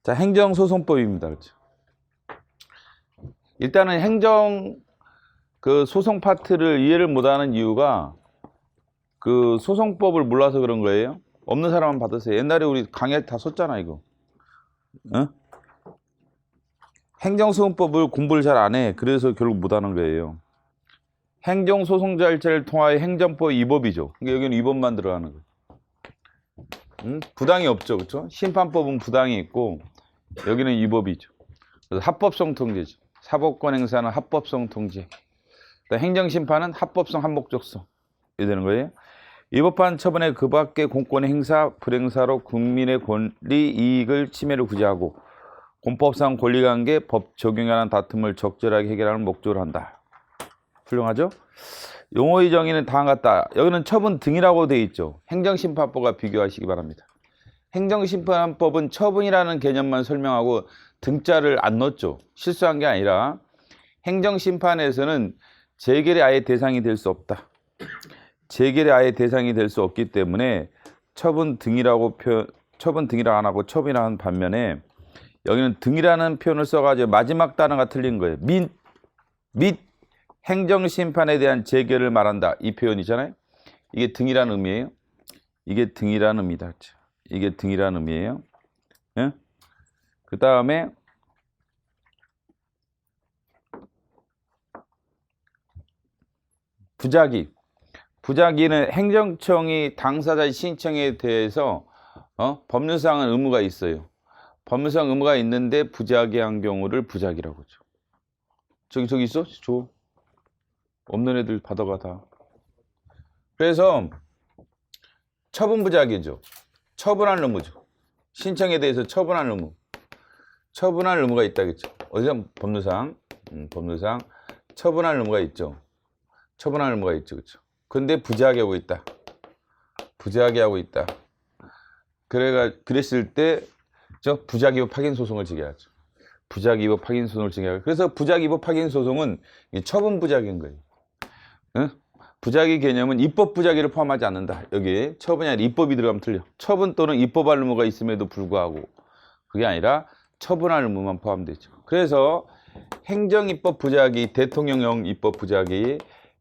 자, 행정소송법입니다. 그렇죠? 일단은 행정 그 소송 파트를 이해를 못하는 이유가 그 소송법을 몰라서 그런 거예요. 없는 사람은 받으세요. 옛날에 우리 강의 다 썼잖아 이거. 어? 행정소송법을 공부를 잘 안 해. 그래서 결국 못하는 거예요. 행정소송 절차를 통하여 행정법 위법이죠. 그러니까 여기는 위법만 들어가는 거예요. 부당이 없죠, 그렇죠? 심판법은 부당이 있고 여기는 위법이죠. 그래서 합법성 통제죠. 사법권 행사는 합법성 통제. 행정심판은 합법성, 한목적성. 이렇게 되는 거예요. 위법한 처분의 그 밖의 공권의 행사, 불행사로 국민의 권리, 이익을 침해를 구제하고 공법상 권리관계, 법 적용에 관한 다툼을 적절하게 해결하는 목적으로 한다. 훌륭하죠? 용어의 정의는 다음과 같다. 여기는 처분 등이라고 되어 있죠. 행정심판법과 비교하시기 바랍니다. 행정심판법은 처분이라는 개념만 설명하고 등자를 안 넣었죠. 실수한 게 아니라 행정심판에서는 재결의 아예 대상이 될 수 없다. 재결의 아예 대상이 될 수 없기 때문에 처분 등이라고 안 하고 처분이라 는 반면에 여기는 등이라는 표현을 써가지고 마지막 단어가 틀린 거예요. 및 행정심판에 대한 재결을 말한다. 이 표현이잖아요. 이게 등이라는 의미예요. 이게 등이라는 의미다. 이게 등이라는 의미예요. 예? 그 다음에 부작위는 행정청이 당사자의 신청에 대해서 법률상은 의무가 있어요. 법률상 의무가 있는데 부작위한 경우를 부작위라고 하죠. 저기 있어? 줘. 없는 애들 받아가 다. 그래서 처분 부작위죠. 처분할 의무죠. 신청에 대해서 처분할 의무. 처분할 의무가 있다겠죠. 어디서 법률상 처분할 의무가 있죠. 처분할 의무가 있죠. 그렇죠. 근데 부작위하고 있다. 부작위하고 있다. 그랬을 때 저 부작위법 파기인 소송을 제기하죠. 부작위법 파기인 소송을 제기하고. 그래서 부작위법 파기인 소송은 처분 부작위인 거예요. 응? 부작위 개념은 입법 부작위를 포함하지 않는다. 여기 처분이 아니라 입법이 들어가면 틀려. 처분 또는 입법할 의무가 있음에도 불구하고 그게 아니라 처분할 의무만 포함되죠. 그래서 행정입법 부작위, 대통령령 입법 부작위,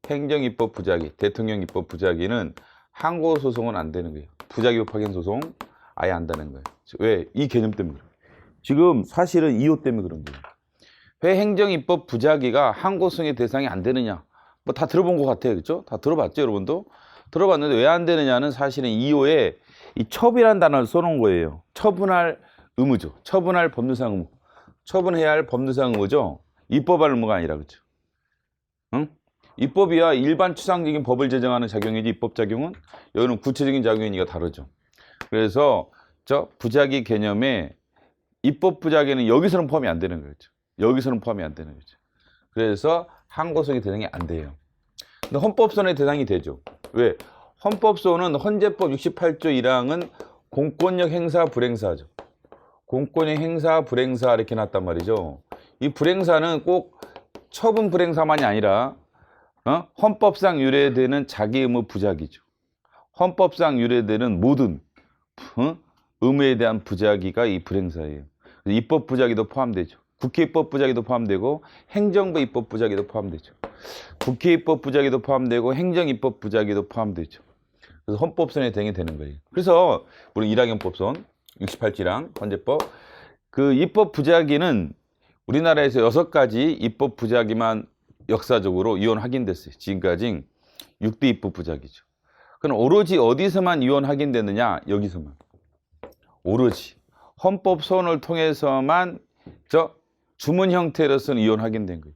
행정입법 부작위, 대통령 입법 부작위는 항고소송은 안 되는 거예요. 부작위법 파기인 소송 아예 안 되는 거예요. 왜? 이 개념 때문에 그래요. 지금 사실은 이호 때문에 그런 거예요. 왜 행정입법 부작위가 항고소송의 대상이 안 되느냐? 뭐 다 들어본 것 같아요. 그렇죠? 다 들어봤죠, 여러분도? 들어봤는데 왜 안 되느냐는 사실은 2호에 이 처분이라는 단어를 써놓은 거예요. 처분할 의무죠. 처분할 법률상 의무. 처분해야 할 법률상 의무죠. 입법할 의무가 아니라, 그렇죠? 응? 입법이야 일반 추상적인 법을 제정하는 작용이지 입법 작용은 여기는 구체적인 작용이니까 다르죠. 그래서 저 부작위 개념에 입법 부작위는 여기서는 포함이 안 되는 거죠. 여기서는 포함이 안 되는 거죠. 그래서 항고소송의 대상이 안 돼요. 근데 헌법소원의 대상이 되죠. 왜? 헌법소원은 헌재법 68조 1항은 공권력 행사 불행사죠. 공권력 행사 불행사 이렇게 놨단 말이죠. 이 불행사는 꼭 처분 불행사만이 아니라 헌법상 유래되는 자기 의무 부작위죠. 헌법상 유래되는 모든 의무에 대한 부작위가 이 불행사예요. 입법 부작위도 포함되죠. 국회 입법 부작위도 포함되고 행정부 입법 부작위도 포함되죠. 국회 입법 부작위도 포함되고 행정 입법 부작위도 포함되죠. 그래서 헌법선에 대응이 되는 거예요. 그래서 우리 1학년 법선 68지랑 헌재법 그 입법 부작위는 우리나라에서 6가지 입법 부작위만 역사적으로 이혼 확인됐어요. 지금까지 6대 입법 부작위죠. 그럼 오로지 어디서만 이혼 확인됐느냐? 여기서만. 오로지 헌법 소원을 통해서만 주문 형태로서는 이혼 확인된 거예요.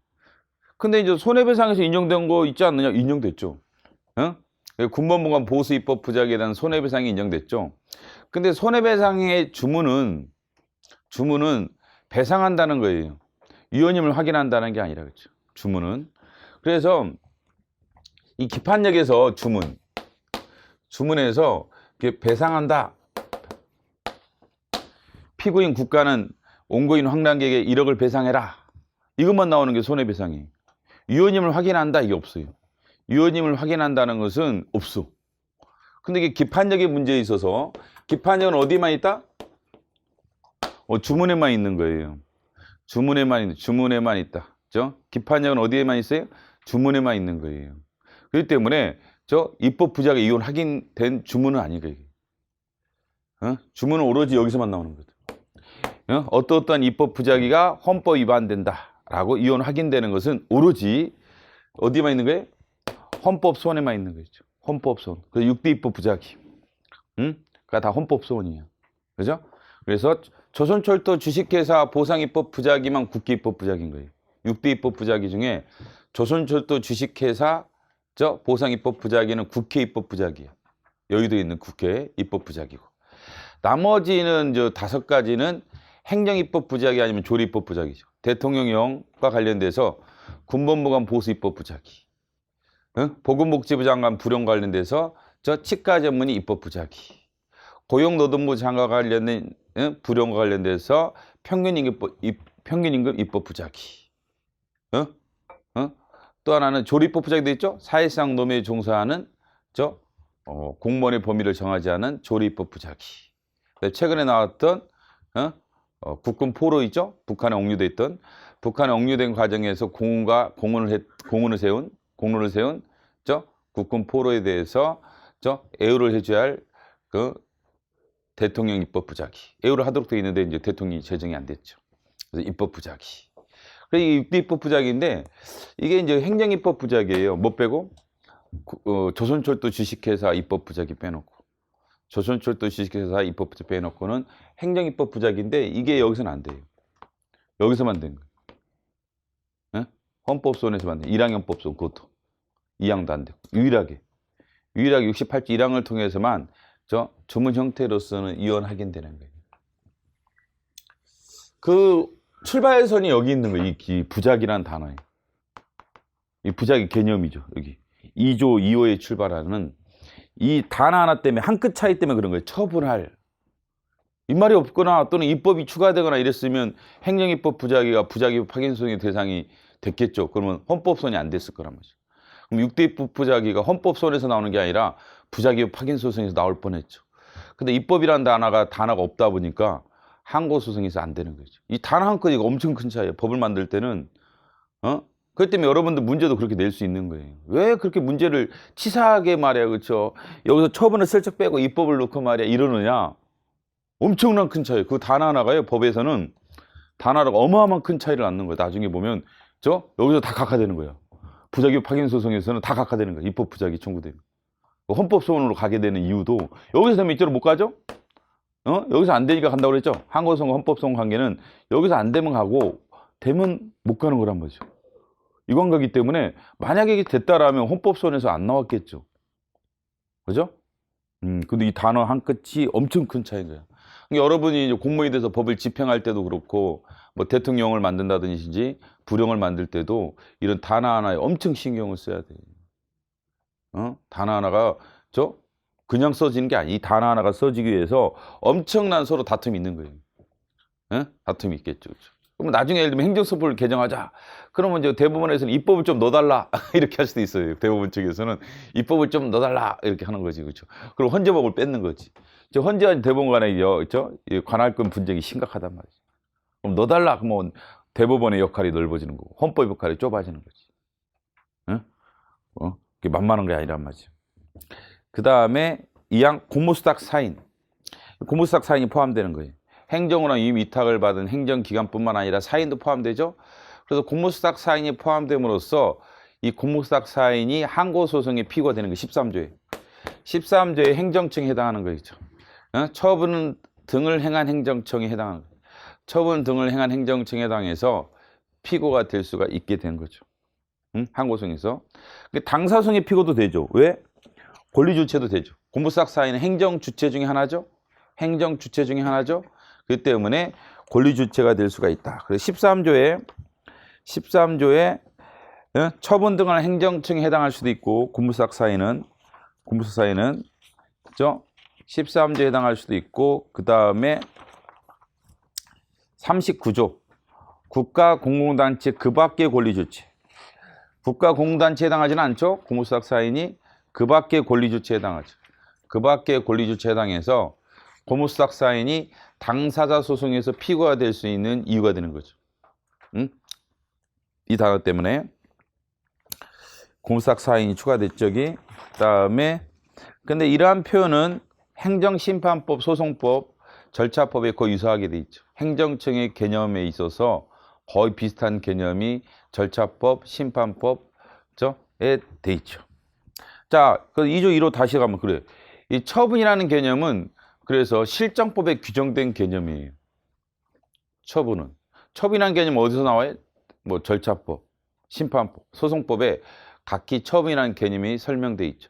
근데 이제 손해배상에서 인정된 거 있지 않느냐? 인정됐죠. 군법무관 보수 입법 부작위에 대한 손해배상이 인정됐죠. 근데 손해배상의 주문은 배상한다는 거예요. 위헌임을 확인한다는 게 아니라 그렇죠. 주문은. 그래서 이 기판력에서 주문에서 배상한다. 피고인 국가는 원고인 황당객에게 1억을 배상해라. 이것만 나오는 게 손해배상이에요. 위헌임을 확인한다. 이게 없어요. 위헌임을 확인한다는 것은 없어. 근데 이게 기판력의 문제에 있어서 기판력은 어디만 있다? 주문에만 있는 거예요. 주문에만 있다. 그죠? 기판력은 어디에만 있어요? 주문에만 있는 거예요. 그렇기 때문에 입법 부작위 이혼 확인된 주문은 아니거예요. 주문은 오로지 여기서만 나오는 거죠. 어떠한 입법 부작위가 헌법 위반된다라고 이혼 확인되는 것은 오로지 어디에만 있는 거예요? 헌법소원에만 있는 거죠. 헌법소원. 그래서 6대 입법 부작위. 그가 다 헌법소원이에요. 그죠? 그래서 조선철도 주식회사 보상입법 부작위만 국회 입법 부작위인 거예요. 6대 입법 부작위 중에 조선철도 주식회사 보상입법 부작위는 국회 입법 부작위예요. 여의도에 있는 국회 입법 부작위고. 나머지는 5가지는 행정입법 부작위 아니면 조리입법 부작위죠. 대통령령과 관련돼서 군법무관 보수입법 부작위. 보건복지부 장관 불용 관련돼서 치과 전문의 입법 부작위. 고용노동부 장관 관련된 불용과 관련돼서 평균임금 입법 부작위. 또 하나는 조리입법 부작위도 있죠. 사회상 노무에 종사하는 공무원의 범위를 정하지 않은 조리입법 부작위. 최근에 나왔던 국군 포로 있죠. 북한에 억류된 과정에서 공로를 세운 국군 포로에 대해서 애우를 해줘야 할 대통령 입법 부작위. 애우를 하도록 되어 있는데 이제 대통령이 제정이 안 됐죠. 그래서 입법 부작위. 그래서 이게 6대 입법 부작위인데 이게 이제 행정입법 부작위예요. 뭐 빼고? 조선철도 주식회사 입법 부작위 빼놓고. 조선철도 주식회사 입법 부작위 빼놓고는 행정입법 부작위인데 이게 여기서는 안 돼요. 여기서만 된 거예요. 헌법소원에서만 돼. 1항헌법소원 그것도. 2항도 안 되고. 유일하게 68조 1항을 통해서만 주문 형태로서는 이혼 확인되는 거예요. 그 출발선이 여기 있는 거예요. 이 부작위라는 단어에. 이 부작위 개념이죠. 여기 2조 2호에 출발하는 이 단어 하나 때문에 한 끗 차이 때문에 그런 거예요. 처분할. 이 말이 없거나 또는 입법이 추가되거나 이랬으면 행정입법 부작위가 부작위 파기소송의 대상이 됐겠죠. 그러면 헌법소원이 안 됐을 거란 말이죠. 그럼 6대 입법 부작위가 헌법소원에서 나오는 게 아니라 부작위 파기소송에서 나올 뻔했죠. 근데 입법이라는 단어가 없다 보니까 항고소송에서 안 되는 거죠. 이 단어 한 건이 엄청 큰 차이예요. 법을 만들 때는 그렇기 때문에 여러분들 문제도 그렇게 낼 수 있는 거예요. 왜 그렇게 문제를 치사하게 말이야, 그렇죠? 여기서 처분을 슬쩍 빼고 입법을 넣고 말이야 이러느냐? 엄청난 큰 차이. 그 단어 하나가요. 법에서는 단어 하나가 어마어마한 큰 차이를 낳는 거예요. 나중에 보면 여기서 다 각하되는 거예요. 부작위 파기환 소송에서는 다 각하되는 거예요. 입법 부작위 청구되는. 헌법소원으로 가게 되는 이유도 여기서 되면 이쪽으로 못 가죠? 여기서 안 되니까 간다고 그랬죠? 항고소송, 헌법소원 관계는 여기서 안 되면 가고 되면 못 가는 거란 말이죠. 이 관계이기 때문에 만약에 이게 됐다라면 헌법소원에서 안 나왔겠죠. 그죠? 근데 이 단어 한 끝이 엄청 큰 차이인 거예요. 그러니까 여러분이 이제 공무원이 돼서 법을 집행할 때도 그렇고 뭐 대통령을 만든다든지 부령을 만들 때도 이런 단어 하나에 엄청 신경을 써야 돼요. 단어 하나가 그냥 써지는 게 아니에요. 이 단어 하나가 써지기 위해서 엄청난 서로 다툼이 있는 거예요. 다툼이 있겠죠. 그렇죠? 그럼 나중에 예를 들면 행정소법을 개정하자. 그러면 이제 대법원에서는 입법을 좀 넣어달라. 이렇게 할 수도 있어요. 대법원 측에서는 입법을 좀 넣어달라. 이렇게 하는 거지. 그렇죠? 그리고 헌재법을 뺏는 거지. 헌재와 대법원 간의 관할권 분쟁이 심각하단 말이죠. 그럼 넣어달라. 그러면 대법원의 역할이 넓어지는 거고 헌법 역할이 좁아지는 거지. 그게 만만한 게 아니란 말이죠. 그 다음에 2항 공무수탁 사인. 공무수탁 사인이 포함되는 거예요. 행정으로 이미 위탁을 받은 행정기관뿐만 아니라 사인도 포함되죠. 그래서 공무수탁 사인이 포함됨으로써 이 공무수탁 사인이 항고소송의 피고가 되는 게 13조에 13조의 행정청에 해당하는 거죠. 처분 등을 행한 행정청에 해당하는 거예요. 처분 등을 행한 행정청에 해당해서 피고가 될 수가 있게 된 거죠. 항고소송에서. 당사성의 피고도 되죠. 왜? 권리주체도 되죠. 공무수탁 사인은 행정주체 중에 하나죠. 행정주체 중에 하나죠. 그렇기 때문에 권리주체가 될 수가 있다. 그래서 13조에 처분 등을 행정청에 해당할 수도 있고 공무수탁 사인은 13조에 해당할 수도 있고 그 다음에 39조 국가공공단체 그 밖의 권리주체. 국가공공단체에 해당하지는 않죠. 공무수탁 사인이 그 밖의 권리주체에 해당하죠. 그 밖의 권리주체에 해당해서 공무수탁 사인이 당사자 소송에서 피고가 될 수 있는 이유가 되는 거죠. 응? 이 단어 때문에 공sak 사인이 추가됐죠. 그다음에 근데 이러한 표현은 행정심판법, 소송법, 절차법에 거의 유사하게 돼 있죠. 행정청의 개념에 있어서 거의 비슷한 개념이 절차법, 심판법에 돼 있죠. 자, 그 2조 1호 다시 가면 그래요. 이 처분이라는 개념은 그래서 실정법에 규정된 개념이에요. 처분은. 처분이라는 개념은 어디서 나와요? 뭐 절차법, 심판법, 소송법에 각기 처분이라는 개념이 설명돼 있죠.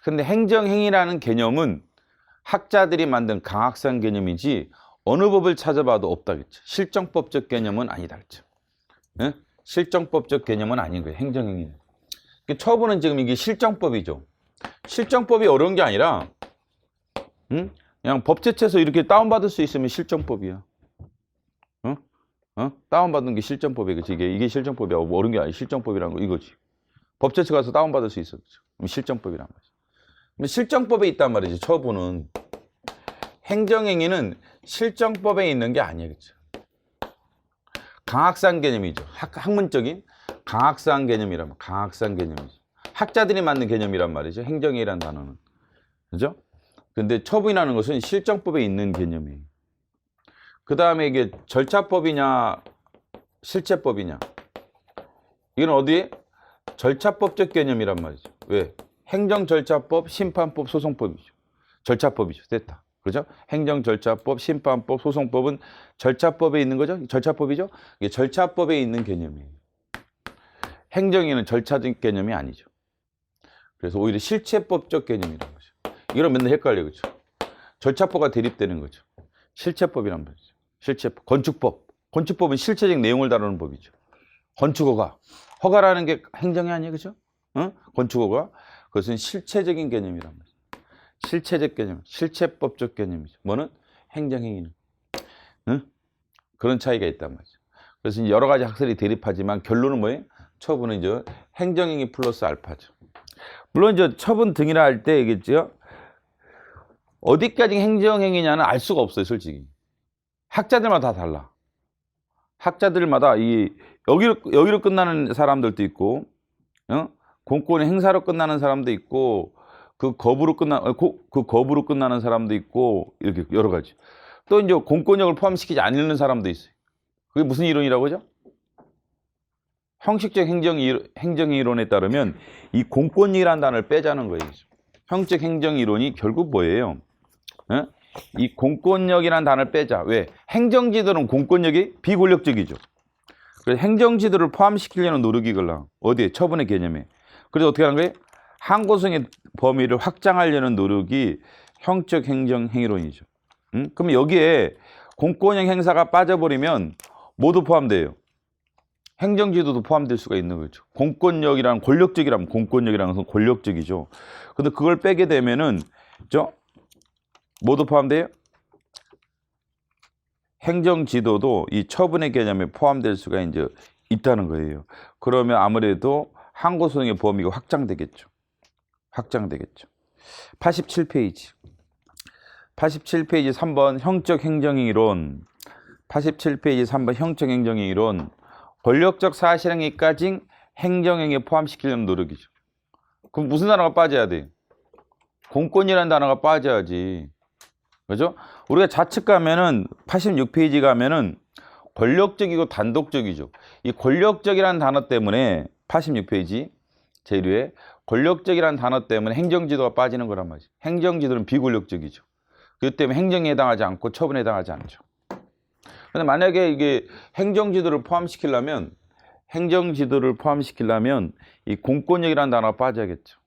근데 행정행위라는 개념은 학자들이 만든 강학상 개념이지 어느 법을 찾아봐도 없다겠죠. 실정법적 개념은 아니다겠죠. 예? 실정법적 개념은 아닌 거예요. 행정행위는. 처분은 지금 이게 실정법이죠. 실정법이 어려운 게 아니라 그냥 법제처에서 이렇게 다운받을 수 있으면 실정법이야. 다운받는 게 실정법이에요. 이게 실정법이야. 어려운 게 아니라 실정법이라는 거 이거지. 법제처 가서 다운받을 수 있었죠. 그럼 실정법이란 말이죠. 실정법에 있단 말이지. 처분은. 행정행위는 실정법에 있는 게 아니에요. 그렇죠? 강학상 개념이죠. 학문적인 강학상 개념이란 말. 강학상 개념이죠. 학자들이 만든 개념이란 말이죠. 행정행위란 단어는. 그죠? 근데 처분이라는 것은 실정법에 있는 개념이에요. 그 다음에 이게 절차법이냐, 실체법이냐. 이건 어디에? 절차법적 개념이란 말이죠. 왜? 행정절차법, 심판법, 소송법이죠. 절차법이죠. 됐다. 그죠? 행정절차법, 심판법, 소송법은 절차법에 있는 거죠? 절차법이죠? 이게 절차법에 있는 개념이에요. 행정에는 절차적 개념이 아니죠. 그래서 오히려 실체법적 개념이라는 거죠. 이런 맨날 헷갈려요. 그렇죠? 절차법과 대립되는 거죠. 실체법이란 말이죠. 실체법. 건축법. 건축법은 실체적 내용을 다루는 법이죠. 건축허가. 허가라는 게 행정이 아니에요. 그죠? 건축허가. 그것은 실체적인 개념이란 말이죠. 실체적 개념. 실체법적 개념이죠. 뭐는? 행정행위는. 그런 차이가 있단 말이죠. 그래서 여러 가지 학설이 대립하지만 결론은 뭐예요? 처분은 이제 행정행위 플러스 알파죠. 물론 이제 처분 등이라 할 때 얘기했죠. 어디까지 행정행위냐는 알 수가 없어요, 솔직히. 학자들마다 다 달라. 학자들마다 여기로 끝나는 사람들도 있고, 공권의 행사로 끝나는 사람도 있고, 그 거부로 끝나는 사람도 있고, 이렇게 여러 가지. 또 이제 공권력을 포함시키지 않는 사람도 있어요. 그게 무슨 이론이라고 하죠? 형식적 행정이론에 따르면 이 공권력이라는 단어를 빼자는 거예요. 형식 행정이론이 결국 뭐예요? 이 공권력이라는 단어를 빼자. 왜? 행정지도는 공권력이 비권력적이죠. 그래서 행정지도를 포함시키려는 노력이 걸라. 어디에? 처분의 개념에. 그래서 어떻게 하는 거예요? 항고성의 범위를 확장하려는 노력이 형적 행정행위론이죠. 그럼 여기에 공권력 행사가 빠져버리면 모두 포함돼요. 행정지도도 포함될 수가 있는 거죠. 공권력이란 권력적이라면 공권력이라는 것은 권력적이죠. 근데 그걸 빼게 되면은 모두 포함돼요? 행정지도도 이 처분의 개념에 포함될 수가 이제 있다는 거예요. 그러면 아무래도 항고소송의 범위가 확장되겠죠. 87페이지. 87페이지 3번 형적 행정행위론. 87페이지 3번 형적 행정행위론. 권력적 사실행위까지 행정행위에 포함시키려는 노력이죠. 그럼 무슨 단어가 빠져야 돼? 공권이라는 단어가 빠져야지. 그죠? 우리가 좌측 가면은 86페이지 가면은 권력적이고 단독적이죠. 이 권력적이라는 단어 때문에 86페이지 제일 위에 권력적이라는 단어 때문에 행정지도가 빠지는 거란 말이죠. 행정지도는 비권력적이죠. 그렇기 때문에 행정에 해당하지 않고 처분에 해당하지 않죠. 근데 만약에 이게 행정지도를 포함시키려면 이 공권력이라는 단어가 빠져야겠죠.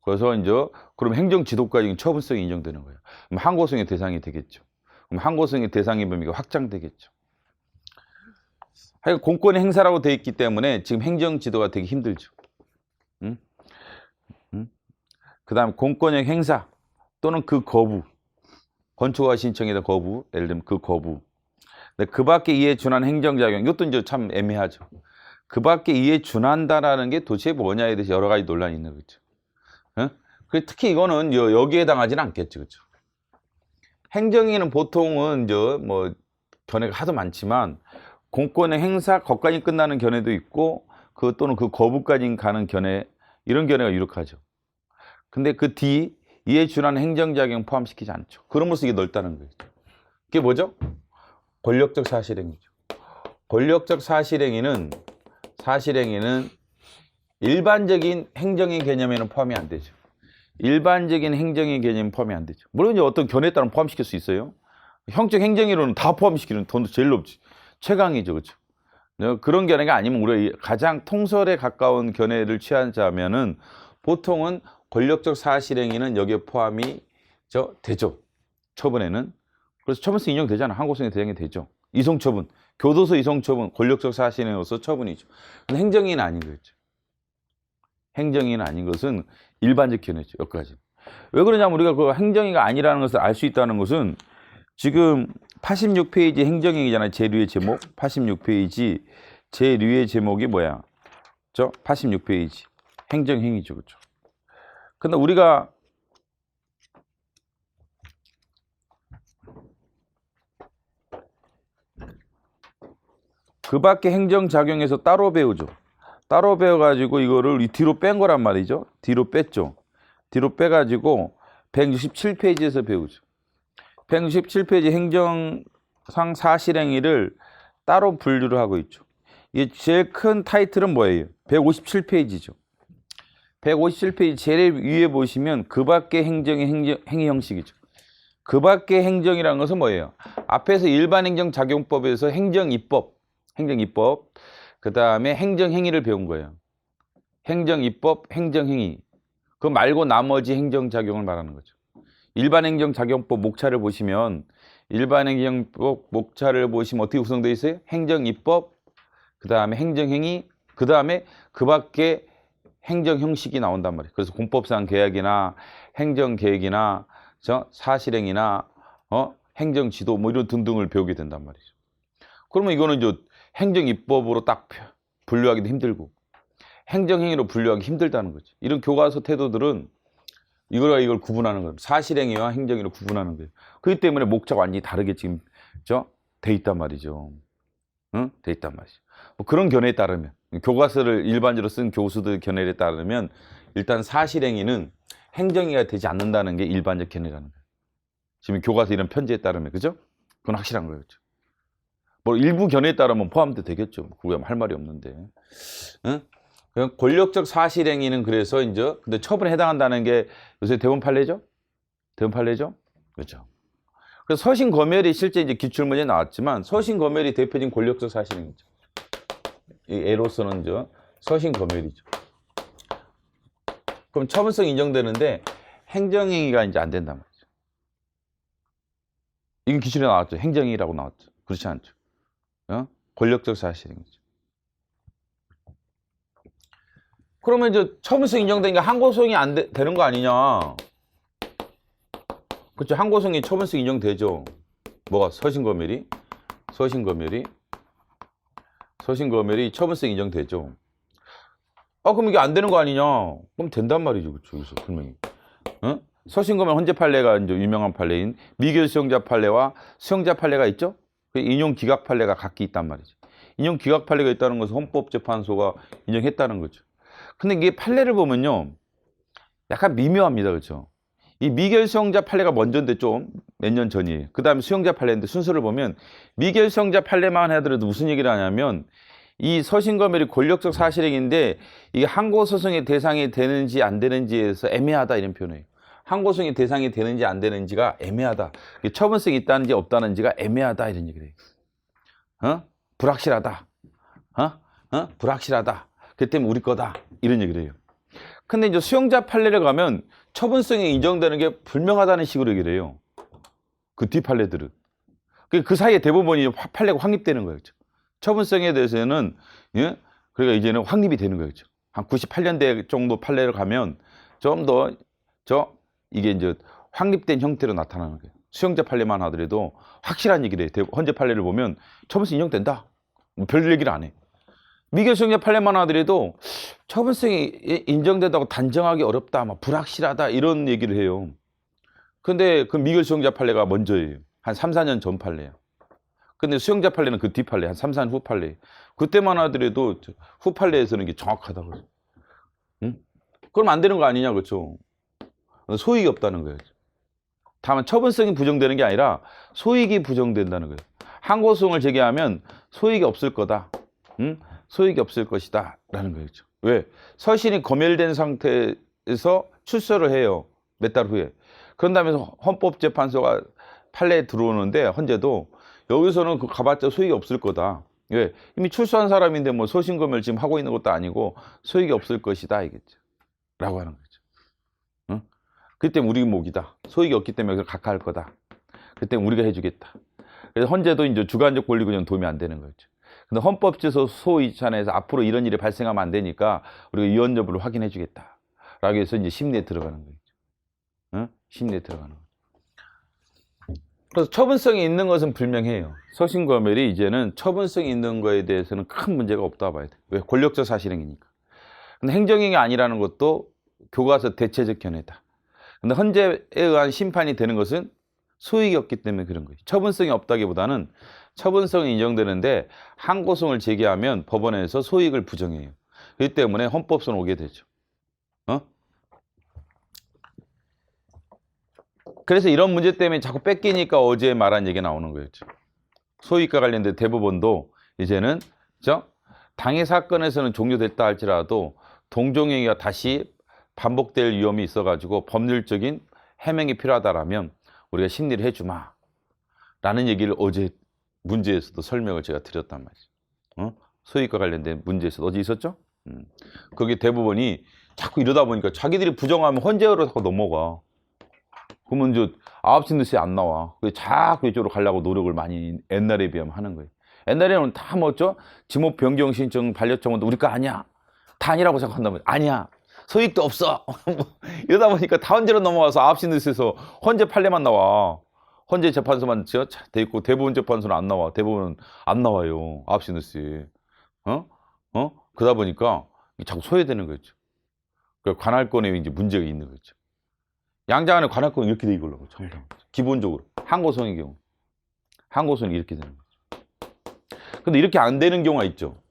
그래서 이제 그럼 행정지도까지 처분성이 인정되는 거예요. 그럼 항고성의 대상이 되겠죠. 그럼 항고성의 대상의 범위가 확장되겠죠. 하여간 공권의 행사라고 되어 있기 때문에 지금 행정지도가 되게 힘들죠. 그 다음 공권력 행사 또는 그 거부. 건축허가 신청에다 거부. 예를 들면 그 거부. 그 밖에 이에 준한 행정작용, 이것도 이제 참 애매하죠. 그 밖에 이에 준한다라는 게 도대체 뭐냐에 대해서 여러 가지 논란이 있는 거죠. 특히 이거는 여기에 해당하지는 않겠죠. 그렇죠? 행정행위는 보통은 뭐 견해가 하도 많지만 공권의 행사 거까지 끝나는 견해도 있고 그 또는 그 거부까지 가는 견해 이런 견해가 유력하죠. 근데 그 뒤 이에 준하는 행정작용 포함시키지 않죠. 그럼으로써 이게 넓다는 거죠. 그게 뭐죠? 권력적 사실행위죠. 권력적 사실행위는 일반적인 행정의 개념에는 포함이 안 되죠. 일반적인 행정의 개념은 포함이 안 되죠. 물론 이제 어떤 견해에 따라 포함시킬 수 있어요. 형적 행정위로는 다 포함시키는 돈도 제일 높지. 최강이죠. 그렇죠? 그런 견해가 아니면 우리가 가장 통설에 가까운 견해를 취하자면은 보통은 권력적 사실행위는 여기에 포함이 되죠. 처분에는. 그래서 처분성 인정되잖아. 항고성에 대응이 되죠. 이송처분. 교도소 이송처분. 권력적 사실행위로서 처분이죠. 근데 행정위는 아닌 거죠. 행정위는 아닌 것은 일반적 견해죠. 여기까지. 왜 그러냐면 우리가 그 행정위가 아니라는 것을 알 수 있다는 것은 지금 86페이지 행정행위잖아요. 제1류의 제목. 86페이지 제1류의 제목이 뭐야? 86페이지. 행정행위죠. 그렇죠? 근데 우리가 그 밖에 행정작용에서 따로 배우죠. 따로 배워가지고 이거를 뒤로 뺀 거란 말이죠. 뒤로 뺐죠. 뒤로 빼가지고 167페이지에서 배우죠. 167페이지 행정상 사실행위를 따로 분류를 하고 있죠. 이게 제일 큰 타이틀은 뭐예요? 157페이지죠. 157페이지 제일 위에 보시면 그 밖의 행정의 행위 형식이죠. 그 밖의 행정이라는 것은 뭐예요? 앞에서 일반행정작용법에서 행정입법, 그 다음에 행정행위를 배운 거예요. 행정입법, 행정행위. 그 말고 나머지 행정작용을 말하는 거죠. 일반행정작용법 목차를 보시면 일반행정법 목차를 보시면 어떻게 구성되어 있어요? 행정입법, 그 다음에 행정행위, 그 다음에 그 밖에 행정형식이 나온단 말이에요. 그래서 공법상 계약이나 행정계획이나 사실행위나 행정지도 뭐 이런 등등을 배우게 된단 말이죠. 그러면 이거는 이제 행정입법으로 딱 분류하기도 힘들고 행정행위로 분류하기 힘들다는 거죠. 이런 교과서 태도들은 이걸 구분하는 거예요. 사실행위와 행정행위로 구분하는 거예요. 그렇기 때문에 목차가 완전히 다르게 지금 돼 있단 말이죠. 응? 돼 있단 말이죠. 뭐 그런 견해에 따르면 교과서를 일반적으로 쓴 교수들 견해에 따르면 일단 사실행위는 행정행위가 되지 않는다는 게 일반적 견해라는 거예요. 지금 교과서 이런 편지에 따르면 그죠? 그건 확실한 거예요. 그렇죠? 뭐 일부 견해에 따르면 포함도 되겠죠. 그거야 할 말이 없는데. 응? 권력적 사실행위는 그래서 이제 근데 처분에 해당한다는 게 요새 대법원 판례죠? 대법원 판례죠? 그렇죠. 그래서 서신 검열이 실제 이제 기출문제에 나왔지만 서신 검열이 대표적인 권력적 사실행위죠. 이 애로서는 이제 서신 검열이죠. 그럼 처분성 인정되는데 행정행위가 이제 안 된단 말이죠. 이건 기출에 나왔죠. 행정행위라고 나왔죠. 그렇지 않죠. 권력적 사실행위죠. 그러면 이제 처분성 인정되니까 항고소송이 되는 거 아니냐. 그렇죠. 항고소송이 처분성 인정되죠. 뭐가? 서신검열이 처분성 인정되죠. 그럼 이게 안 되는 거 아니냐. 그럼 된단 말이죠. 그렇죠. 여기서 분명히. 서신검열 헌재 판례가 이제 유명한 판례인 미결 수용자 판례와 수용자 판례가 있죠. 인용 기각 판례가 각기 있단 말이죠. 인용 기각 판례가 있다는 것은 헌법재판소가 인정했다는 거죠. 근데 이게 판례를 보면요. 약간 미묘합니다. 그렇죠? 이 미결 수용자 판례가 먼저인데 좀 몇 년 전이에요. 그 다음에 수용자 판례인데 순서를 보면 미결 수용자 판례만 하더라도 무슨 얘기를 하냐면 이 서신검열이 권력적 사실행위인데 이게 항고소송의 대상이 되는지 안 되는지에서 애매하다 이런 표현이에요. 항고소송의 대상이 되는지 안 되는지가 애매하다. 처분성이 있다는지 없다는지가 애매하다 이런 얘기를 해요. 불확실하다. 불확실하다. 그 때문에 우리 거다. 이런 얘기를 해요. 근데 이제 수용자 판례를 가면 처분성이 인정되는 게 불명하다는 식으로 얘기를 해요. 그 뒤 판례들은. 그 사이에 대법원이 판례가 확립되는 거예요. 처분성에 대해서는, 예? 그러니까 이제는 확립이 되는 거예요. 한 98년대 정도 판례를 가면 좀 더, 이게 이제 확립된 형태로 나타나는 거예요. 수용자 판례만 하더라도 확실한 얘기를 해요. 헌재 판례를 보면 처분성 인정된다. 뭐 별 얘기를 안 해. 미결 수용자 판례만 하더라도 처분성이 인정된다고 단정하기 어렵다, 막 불확실하다 이런 얘기를 해요. 근데 그 미결 수용자 판례가 먼저예요. 한 3, 4년 전 판례야. 근데 수용자 판례는 그 뒤 판례, 한 3, 4년 후 판례. 그때만 하더라도 후 판례에서는 이게 정확하다고. 응? 그럼 안 되는 거 아니냐, 그렇죠? 소익이 없다는 거예요. 다만 처분성이 부정되는 게 아니라 소익이 부정된다는 거예요. 항고소송을 제기하면 소익이 없을 거다. 응? 소익이 없을 것이다. 라는 거죠. 왜? 서신이 검열된 상태에서 출소를 해요. 몇 달 후에. 그런 다음에 헌법재판소가 판례에 들어오는데 헌재도 여기서는 그 가봤자 소익이 없을 거다. 왜? 이미 출소한 사람인데 뭐 소신검열 지금 하고 있는 것도 아니고 소익이 없을 것이다. 이겠죠. 라고 하는 거죠. 응? 그렇기 때문에 우리 목이다. 소익이 없기 때문에 각하할 거다. 그렇기 때문에 우리가 해주겠다. 그래서 헌재도 이제 주관적 권리구조는 도움이 안 되는 거죠. 근데 헌법재소 소이찬에서 앞으로 이런 일이 발생하면 안 되니까 우리가 위헌 여부를 확인해 주겠다. 라고 해서 이제 심리에 들어가는 거죠. 응? 심리에 들어가는 거죠. 그래서 처분성이 있는 것은 분명해요. 서신검열이 이제는 처분성이 있는 거에 대해서는 큰 문제가 없다 봐야 돼. 왜? 권력적 사실행위니까. 근데 행정행위 아니라는 것도 교과서 대체적 견해다. 근데 헌재에 의한 심판이 되는 것은 소익이 없기 때문에 그런 거예요. 처분성이 없다기보다는 처분성이 인정되는데 항고소송을 제기하면 법원에서 소익을 부정해요. 그렇기 때문에 헌법소는 오게 되죠. 그래서 이런 문제 때문에 자꾸 뺏기니까 어제 말한 얘기가 나오는 거였죠. 소익과 관련된 대법원도 이제는 당해 사건에서는 종료됐다 할지라도 동종행위가 다시 반복될 위험이 있어가지고 법률적인 해명이 필요하다라면 우리가 심리를 해주마 라는 얘기를 어제 문제에서도 설명을 제가 드렸단 말이죠. 소익과 관련된 문제에서도 어제 있었죠? 거기 대법원이 자꾸 이러다 보니까 자기들이 부정하면 헌재로 자꾸 넘어가. 그러면 이제 9시 뉴스에 안 나와. 자꾸 이쪽으로 가려고 노력을 많이 옛날에 비하면 하는 거예요. 옛날에는 다 뭐죠? 지목 변경 신청 반려청원도 우리 거 아니야. 다 아니라고 생각한다면 아니야. 소익도 없어. 이러다 보니까 다 헌재로 넘어와서 9시 뉴스에서 헌재 판례만 나와. 헌재 재판소만 돼 있고 대법원 재판소는 안 나와. 대법원은 안 나와요. 9시 뉴스에. 그러다 보니까 자꾸 소외되는 거죠. 관할권에 이제 문제가 있는 거죠. 양자간의 관할권이 이렇게 돼 있걸로. 기본적으로. 항고소송의 경우. 항고소송이 이렇게 되는 거죠. 근데 이렇게 안 되는 경우가 있죠.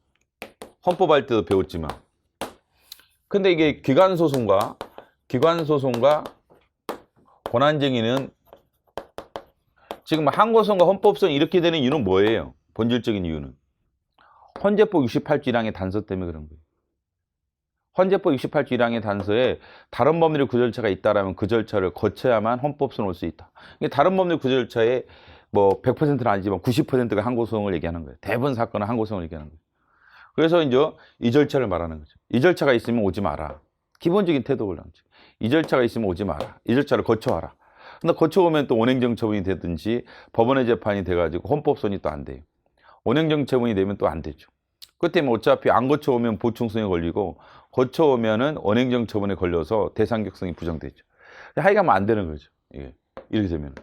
헌법할 때도 배웠지만. 근데 이게 기관소송과 권한쟁의는 지금 항고소송과 헌법소송이 이렇게 되는 이유는 뭐예요? 본질적인 이유는. 헌재법 68조 1항의 단서 때문에 그런 거예요. 헌재법 68조 1항의 단서에 다른 법률의 구절차가 있다라면 그 절차를 거쳐야만 헌법소송을 올 수 있다. 다른 법률 구절차에 뭐 100%는 아니지만 90%가 항고소송을 얘기하는 거예요. 대부분 사건은 항고소송을 얘기하는 거예요. 그래서 이제 이 절차를 말하는 거죠. 이 절차가 있으면 오지 마라. 기본적인 태도를 하죠. 이 절차가 있으면 오지 마라. 이 절차를 거쳐와라. 근데 거쳐오면 또 원행정 처분이 되든지 법원의 재판이 돼가지고 헌법소송이 또 안 돼요. 원행정 처분이 되면 또 안 되죠. 그 때문에 어차피 안 거쳐오면 보충성에 걸리고 거쳐오면은 원행정 처분에 걸려서 대상격성이 부정되죠. 하여간 안 되는 거죠. 이게 이렇게 되면.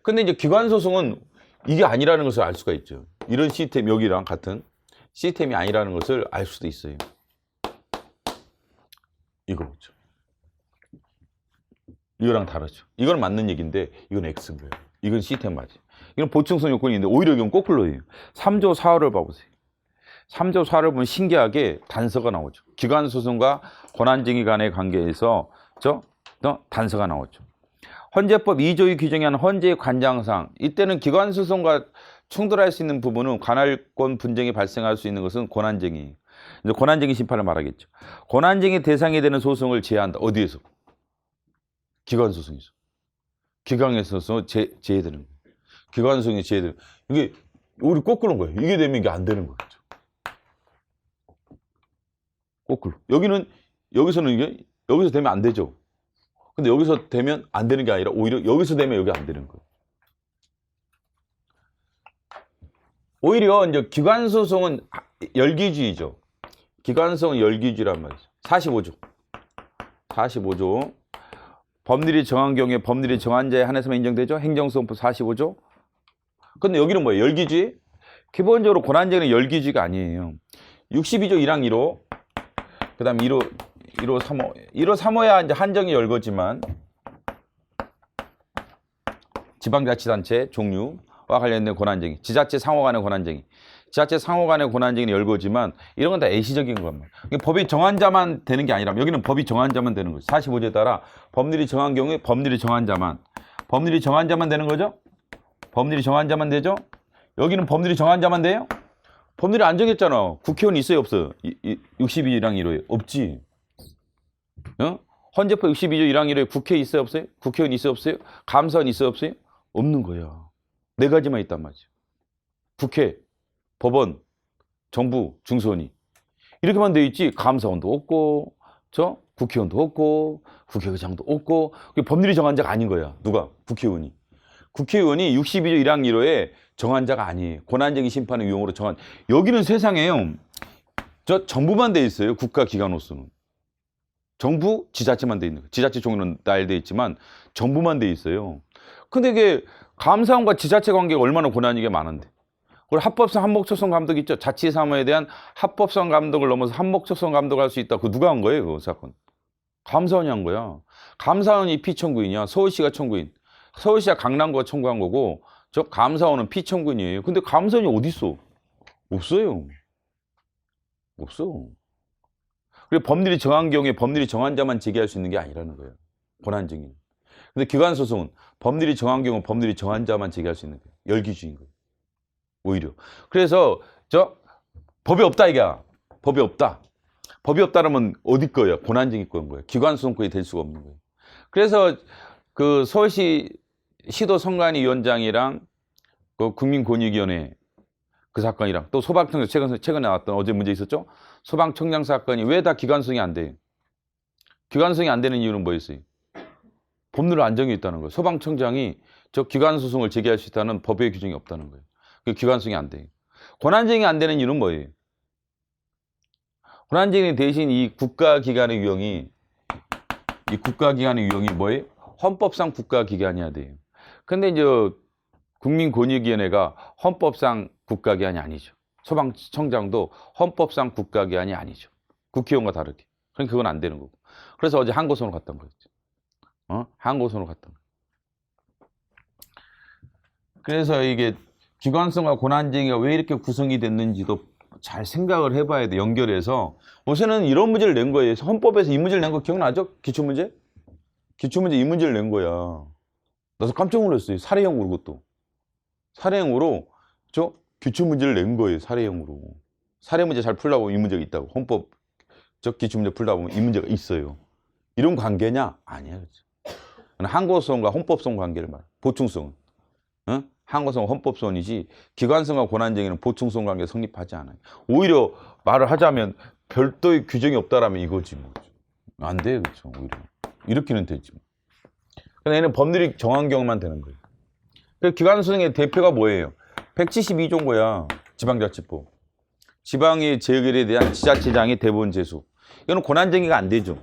근데 이제 기관소송은 이게 아니라는 것을 알 수가 있죠. 이런 시스템 여기랑 같은 시스템이 아니라는 것을 알 수도 있어요. 이거 보죠. 이거랑 다르죠. 이건 맞는 얘기인데 이건 X인 거예요. 이건 시스템 맞아요. 이건 보충성 요건이 있는데 오히려 이건 거꾸로예요. 3조 4호를 봐보세요. 3조 4호를 보면 신기하게 단서가 나오죠. 기관소송과 권한쟁의 간의 관계에서 단서가 나오죠. 헌재법 2조의 규정에 하는 헌재의 관장상, 이때는 기관소송과 충돌할 수 있는 부분은 관할권 분쟁이 발생할 수 있는 것은 권한쟁의. 이제 권한쟁의 심판을 말하겠죠. 권한쟁의 대상이 되는 소송을 제한한다. 어디에서? 기관소송에서. 기관에서 제외되는 거예요. 기관소송이 제외되는. 이게 우리 거꾸로인 거예요. 이게 되면 이게 안 되는 거죠. 거꾸로. 여기서는 이게 여기서 되면 안 되죠. 근데 여기서 되면 안 되는 게 아니라 오히려 여기서 되면 여기 안 되는 거예요. 오히려 이제 기관소송은 열기주의죠. 기관소송은 열기주의란 말이죠. 45조. 법률이 정한 경우에 법률이 정한 자에 한해서만 인정되죠. 행정소송법 45조. 근데 여기는 뭐예요? 열기주의? 기본적으로 권한쟁의는 열기주의가 아니에요. 62조 1항 1호, 그 다음 1호 3호. 1호 3호야 이제 한정이 열거지만, 지방자치단체 종류와 관련된 권한쟁의, 지자체 상호 간의 권한쟁의. 지자체 상호 간의 권한쟁의는 열거지만 이런 건 다 애시적인 것만. 법이 정한 자만 되는 게 아니라 여기는 법이 정한 자만 되는 거죠. 45조에 따라 법률이 정한 경우에 법률이 정한 자만 되는 거죠. 법률이 정한 자만 되죠. 여기는 법률이 정한 자만 돼요? 법률이 안 정했잖아. 국회의원 있어요, 없어요? 62조 1항 1호에 없지. 어? 헌재법 62조 1항 1호에 국회 있어요, 없어요? 국회의원 있어요, 없어요? 감사원 있어요, 없어요? 없는 거야. 네 가지만 있단 말이죠. 국회, 법원, 정부, 중소원이 이렇게만 돼 있지. 감사원도 없고, 국회의원도 없고, 국회의장도 없고. 그게 법률이 정한 자가 아닌 거야. 누가? 국회의원이. 국회의원이 62조 1항 1호에 정한 자가 아니에요. 권한쟁의 심판의 유형으로 정한. 여기는 세상에요. 정부만 돼 있어요. 국가기관으로서는. 정부, 지자체만 돼 있는 거예요. 지자체 종류는 나열돼 있지만 정부만 돼 있어요. 근데 이게 감사원과 지자체 관계가 얼마나 권한이게 많은데. 그리고 합법성 한목적성 감독 있죠. 자치사무에 대한 합법성 감독을 넘어서 한목적성 감독을 할 수 있다. 그거 누가 한 거예요? 그 사건. 감사원이 한 거야. 감사원이 피청구인이야. 서울시가 청구인. 서울시가 강남구가 청구한 거고 감사원은 피청구인이에요. 근데 감사원이 어디 있어? 없어요. 없어. 그리고 법률이 정한 경우에 법률이 정한 자만 제기할 수 있는 게 아니라는 거예요. 권한쟁의는. 근데 기관소송은 법률이 정한 경우 법률이 정한 자만 제기할 수 있는 거예요. 열기주의인 거예요. 오히려. 그래서 법이 없다 이게야. 법이 없다. 법이 없다라면 어디 거예요? 권한쟁의 거인 거예요. 기관소송권이 될 수가 없는 거예요. 그래서 그 서울시 시도 선관위 위원장이랑 그 국민권익위원회 그 사건이랑 또 소방청장 최근에 나왔던 어제 문제 있었죠? 소방청장 사건이 왜 다 기관소송이 안 돼요? 기관소송이 안 되는 이유는 뭐였어요? 법률로 안정이 있다는 거예요. 소방청장이 기관소송을 제기할 수 있다는 법의 규정이 없다는 거예요. 그 기관소송이 안 돼요. 권한쟁의 안 되는 이유는 뭐예요? 권한쟁의 대신 이 국가기관의 유형이 뭐예요? 헌법상 국가기관이어야 돼요. 근데 이제 국민권익위원회가 헌법상 국가기관이 아니죠. 소방청장도 헌법상 국가기관이 아니죠. 국회의원과 다르게. 그러니까 그건 안 되는 거고. 그래서 어제 항고소로 갔던 거였죠. 항고소로 갔던 거예요. 그래서 이게 기관성과 권한쟁의가 왜 이렇게 구성이 됐는지도 잘 생각을 해봐야 돼. 연결해서. 요새는 이런 문제를 낸 거예요. 헌법에서 이 문제를 낸 거 기억나죠? 기출문제? 기출문제 이 문제를 낸 거야. 나서 깜짝 놀랐어요. 사례형으로 그것도. 사례형으로 기출문제를 낸 거예요. 사례형으로. 사례문제 잘 풀려고 이 문제가 있다고. 헌법 기출문제 풀다 보면 이 문제가 있어요. 이런 관계냐? 아니야. 그렇죠. 항고소송과 헌법성 관계를 말해. 보충성은. 항고소송은 헌법성이지 기관성과 권한쟁의는 보충성 관계 성립하지 않아요. 오히려 말을 하자면 별도의 규정이 없다라면 이거지 뭐. 안 돼요. 그렇죠. 오히려. 이렇게는 되지. 근데 얘는 법률이 정한 경우만 되는 거예요. 그 기관소송의 대표가 뭐예요? 172조인 거야. 지방자치법. 지방의 재결에 대한 지자체장의 대본 제수. 이거는 권한쟁의가 안 되죠.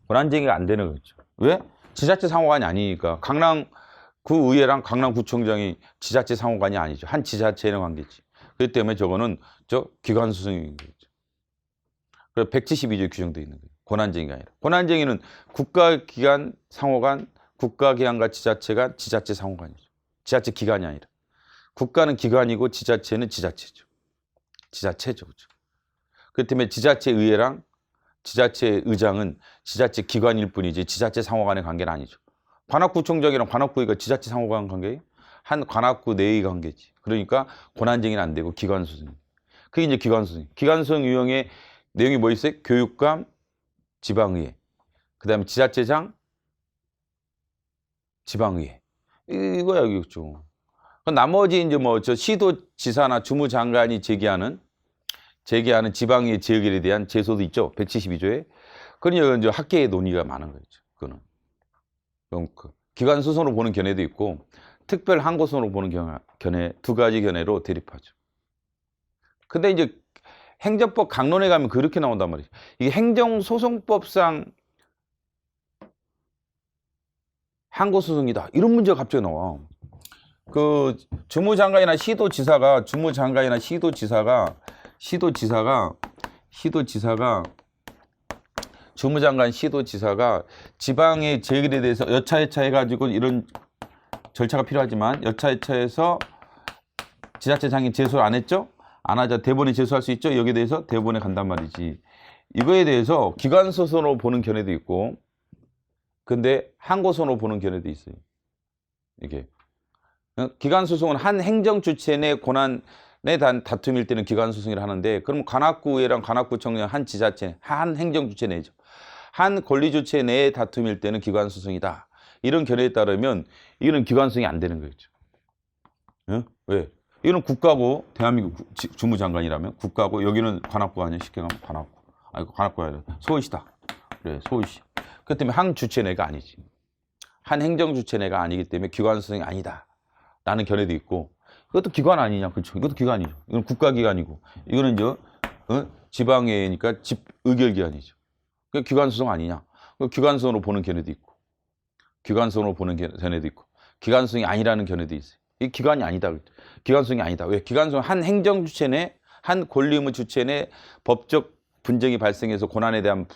권한쟁의가 안 되는 거죠. 왜? 지자체 상호관이 아니니까. 강남구의회랑 강남구청장이 지자체 상호관이 아니죠. 한 지자체의 관계지. 그렇기 때문에 저거는 기관소송인 거죠. 그래서 172조에 규정되어 있는 거예요. 권한쟁의가 아니라. 권한쟁의는 국가기관 상호관, 국가기관과 지자체가 지자체 상호관이죠. 지자체 기관이 아니라. 국가는 기관이고 지자체는 지자체죠. 지자체죠. 그렇죠? 그렇기 때문에 지자체의회랑 지자체의장은 지자체 기관일 뿐이지 지자체 상호간의 관계는 아니죠. 관악구청장이랑 관악구의회가 지자체 상호간 관계예요? 한 관악구 내의 관계지. 그러니까 권한쟁의는 안 되고 기관소송. 그게 이제 기관소송. 기관소송 유형의 내용이 뭐 있어요? 교육감, 지방의회. 그 다음에 지자체장, 지방의회. 이거야, 이거죠. 나머지 이제 시도지사나 주무장관이 제기하는 지방의 재결에 대한 제소도 있죠. 172조에. 그러니까 이제 학계의 논의가 많은 거죠. 그거는. 기관 소송으로 보는 견해도 있고, 특별 항고소송으로 보는 견해, 두 가지 견해로 대립하죠. 근데 이제 행정법 강론에 가면 그렇게 나온단 말이에요. 이게 행정소송법상 항고소송이다. 이런 문제가 갑자기 나와. 그 주무장관이나 시도지사가 주무장관 시도지사가 지방의 재결에 대해서 여차여차 해가지고 이런 절차가 필요하지만 여차여차해서 지자체장이 제소를 안 했죠? 안 하자 대법원에 제소할 수 있죠? 여기에 대해서 대법원에 간단 말이지. 이거에 대해서 기관소송으로 보는 견해도 있고, 근데 항고소송으로 보는 견해도 있어요. 이게 기관소송은 한 행정주체 내 권한에 대한 다툼일 때는 기관소송이라 하는데, 그럼 관악구의회랑 관악구청장 한 지자체, 한 행정주체 내죠. 한 권리주체 내의 다툼일 때는 기관소송이다. 이런 견해에 따르면 이거는 기관소송이 안 되는 거죠. 응? 왜? 이거는 국가고 대한민국 주무장관이라면 국가고, 여기는 관악구 아니야? 쉽게 가면 관악구. 아니, 관악구가 아니라 서울시다. 그래, 서울시. 그렇기 때문에 한 주체내가 아니지. 한 행정주체내가 아니기 때문에 기관소송이 아니다. 라는 견해도 있고, 이것도 기관 아니냐? 그렇죠. 이것도 기관이죠. 이건 국가기관이고, 이거는 이제 지방회니까 의결기관이죠. 그러니까 기관소송 아니냐? 기관소송으로 보는 견해도 있고, 기관소송으로 보는 견해도 있고, 기관소송이 아니라는 견해도 있어요. 이 기관이 아니다. 기관소송이 아니다. 왜? 기관소송은 한 행정주체 내, 한 권리 의무 주체 내 법적 분쟁이 발생해서 권한에 대한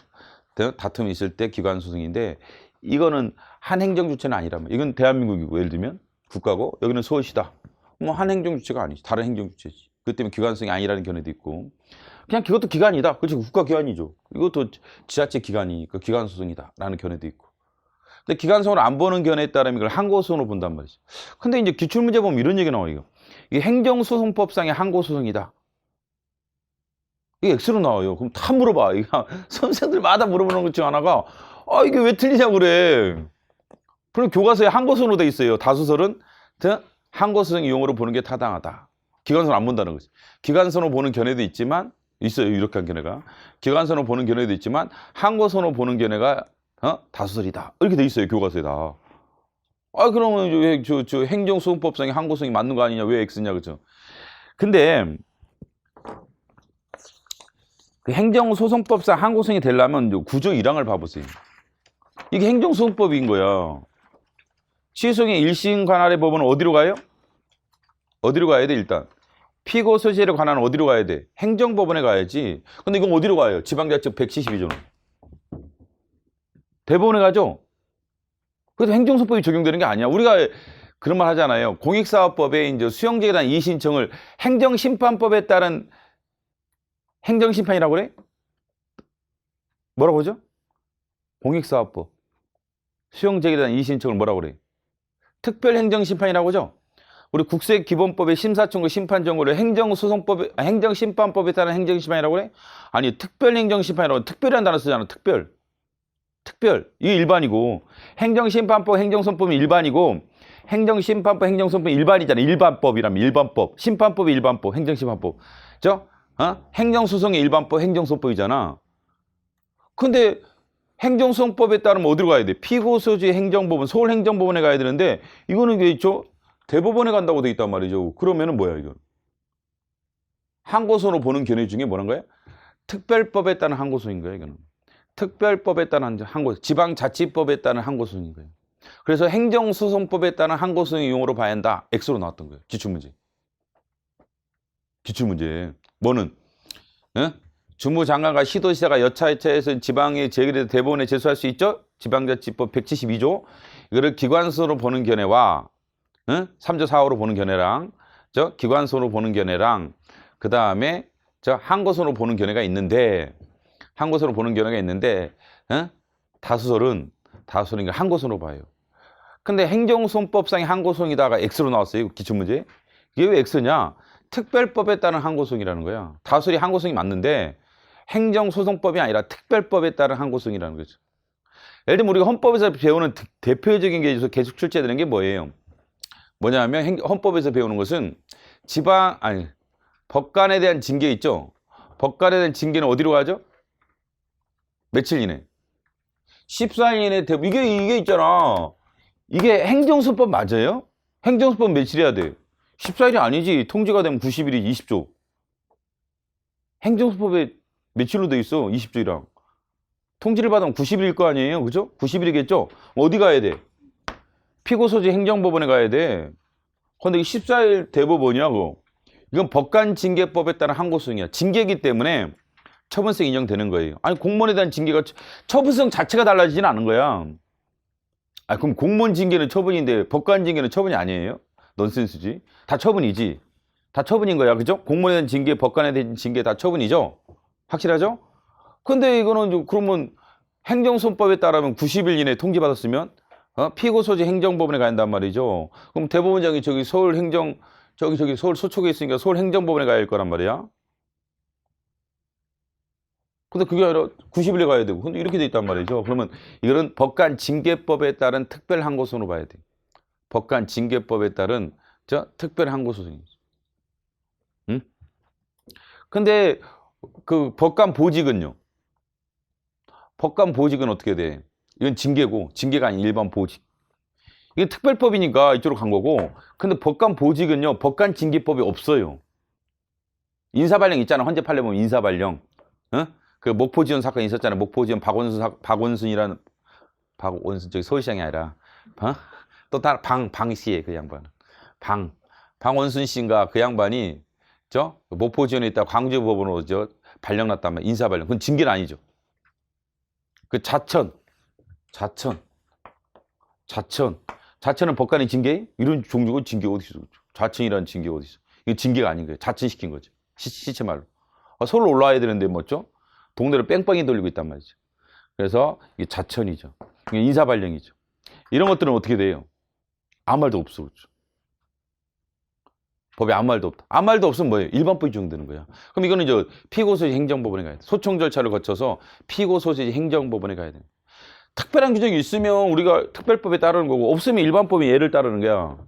다툼이 있을 때 기관소송인데, 이거는 한 행정주체는 아니란 말이에요. 이건 대한민국이고, 예를 들면 국가고, 여기는 서울시다. 뭐 한 행정주체가 아니지. 다른 행정주체지. 그것 때문에 기관소송이 아니라는 견해도 있고, 그냥 그것도 기관이다. 그렇죠. 국가기관이죠. 이것도 지자체 기관이니까 기관소송이다. 라는 견해도 있고. 근데 기관소송을 안 보는 견해에 따르면 이걸 항고소송으로 본단 말이죠. 근데 이제 기출문제 보면 이런 얘기 나와요. 이게 행정소송법상의 항고소송이다. 이게 X로 나와요. 그럼 다 물어봐. 이거 선생들마다 물어보는 것 중 하나가, 이게 왜 틀리냐고 그래. 그럼 교과서에 항고소송으로 돼 있어요. 다수설은 항고소송 이용으로 보는 게 타당하다. 기관소는 안 본다는 거지. 기관소로 보는 견해도 있지만, 있어요. 이렇게 한 견해가. 기관소로 보는 견해도 있지만, 항고소로 보는 견해가 다수설이다. 이렇게 돼 있어요. 교과서에다. 그러면 저 행정소송법상의 항고소송이 맞는 거 아니냐? 왜 X냐? 그죠? 근데 그 행정소송법상 항고소송이 되려면 구조 1항을 봐보세요. 이게 행정소송법인 거야. 취소의 1심 관할의 법원은 어디로 가요? 어디로 가야 돼, 일단? 피고 소재에 관한 어디로 가야 돼? 행정법원에 가야지. 근데 이건 어디로 가요? 지방자치 172조는. 대법원에 가죠? 그래서 행정소송법이 적용되는 게 아니야. 우리가 그런 말 하잖아요. 공익사업법에 이제 수용제에 대한 이의신청을 행정심판법에 따른 행정심판이라고 그래? 뭐라고 하죠? 공익사업법. 수용제에 대한 이의신청을 뭐라고 그래? 특별행정심판이라고 하죠? 우리 국세기본법의 심사청구 심판정구를 행정심판법에 따른 행정심판이라고 그래? 아니, 특별행정심판이라고 특별이라는 단어 쓰잖아. 특별. 이게 일반이고, 행정심판법, 행정소송법이 일반이고, 행정심판법, 행정소송법이 일반이잖아. 일반법이라면 일반법. 심판법이 일반법, 행정심판법. 행정소송의 일반법, 행정소송법이잖아. 근데 행정소송법에 따르면 어디로 가야 돼? 피고소지 행정법원, 서울행정법원에 가야 되는데, 이거는 게 있죠? 대법원에 간다고 돼 있단 말이죠. 그러면은 뭐야, 이건? 항고소로 보는 견해 중에 뭐란 거야? 특별법에 따른 항고소인 거야, 이거는. 특별법에 따른 항고소, 지방자치법에 따른 항고소인 거예요. 그래서 행정소송법에 따른 항고소의 용어로 봐야 한다. X로 나왔던 거예요. 기출문제. 뭐는? 주무장관과 시도지사가 여차여차해서 지방에 제기돼서 대법원에 제소할 수 있죠? 지방자치법 172조. 이거를 기관소로 보는 견해와 3조 4호로 보는 견해랑 기관소로 보는 견해랑 그 다음에 항고소로 보는 견해가 있는데, 다수설은 항고소로 봐요. 근데 행정소송법상의 항고소송이다가 X로 나왔어요. 기출문제. 이게 왜 X냐? 특별법에 따른 항고소송이라는 거야. 다수설이 항고소송이 맞는데 행정소송법이 아니라 특별법에 따른 항고소송이라는 거죠. 예를 들면 우리가 헌법에서 배우는 대표적인 게 계속 출제되는 게 뭐예요? 뭐냐면 헌법에서 배우는 것은 법관에 대한 징계 있죠? 법관에 대한 징계는 어디로 가죠? 며칠 이내? 14일 이내 이게 있잖아. 이게 행정소법 맞아요? 행정소법 며칠 해야 돼? 14일이 아니지. 통지가 되면 90일이 20조. 행정소법에 며칠로 돼 있어? 20조이랑. 통지를 받으면 90일일 거 아니에요? 그죠? 90일이겠죠? 어디 가야 돼? 피고소지 행정법원에 가야 돼. 근데 14일 대법원이냐고. 이건 법관징계법에 따른 항고소송이야. 징계이기 때문에 처분성 인정되는 거예요. 아니, 공무원에 대한 징계가 처분성 자체가 달라지지는 않은 거야. 아, 그럼 공무원 징계는 처분인데 법관 징계는 처분이 아니에요? 넌센스지. 다 처분이지. 다 처분인 거야. 그죠? 공무원에 대한 징계, 법관에 대한 징계 다 처분이죠? 확실하죠? 근데 이거는 그러면 행정소송법에 따르면 90일 이내에 통지받았으면 피고 소지 행정법원에 가야 한단 말이죠. 그럼 대법원장이 저기 서울 행정 저기 서울 서초구에 있으니까 서울 행정법원에 가야 할 거란 말이야. 근데 그게 아니라 90일에 가야 되고. 근데 이렇게 돼 있단 말이죠. 그러면 이거는 법관 징계법에 따른 특별 항고소송으로 봐야 돼. 법관 징계법에 따른 특별 항고소송이지. 응? 근데 그 법관 보직은요? 법관 보직은 어떻게 돼? 이건 징계고, 징계가 아닌 일반 보직. 이게 특별법이니까 이쪽으로 간 거고, 근데 법관 보직은요, 법관 징계법이 없어요. 인사발령 있잖아. 헌재 판례 보면 인사발령. 어? 그 목포지원 사건 있었잖아요. 목포지원 박원순이라는, 박원순, 저기 서울시장이 아니라, 또 다른 방씨에 그 양반은. 방원순 씨인가 그 양반이, 목포지원에 있다 광주법원으로 발령 났단 말이야. 인사발령. 그건 징계는 아니죠. 그 자천은 법관의 징계? 이런 종류가 징계 어디 있어? 자천이라는 징계 어디 있어? 이거 징계가 아닌 거예요. 자천시킨 거죠. 시체 말로. 서울 올라와야 되는데 뭐죠? 동네를 뺑뺑이 돌리고 있단 말이죠. 그래서 이게 자천이죠. 이게 인사발령이죠. 이런 것들은 어떻게 돼요? 아무 말도 없어. 그렇죠? 법에 아무 말도 없다. 아무 말도 없으면 뭐예요? 일반법이 적용되는 거야. 그럼 이거는 피고소지 행정법원에 가야 돼. 소청 절차를 거쳐서 피고소지 행정법원에 가야 돼. 특별한 규정이 있으면 우리가 특별법에 따르는 거고, 없으면 일반법이 얘를 따르는 거야.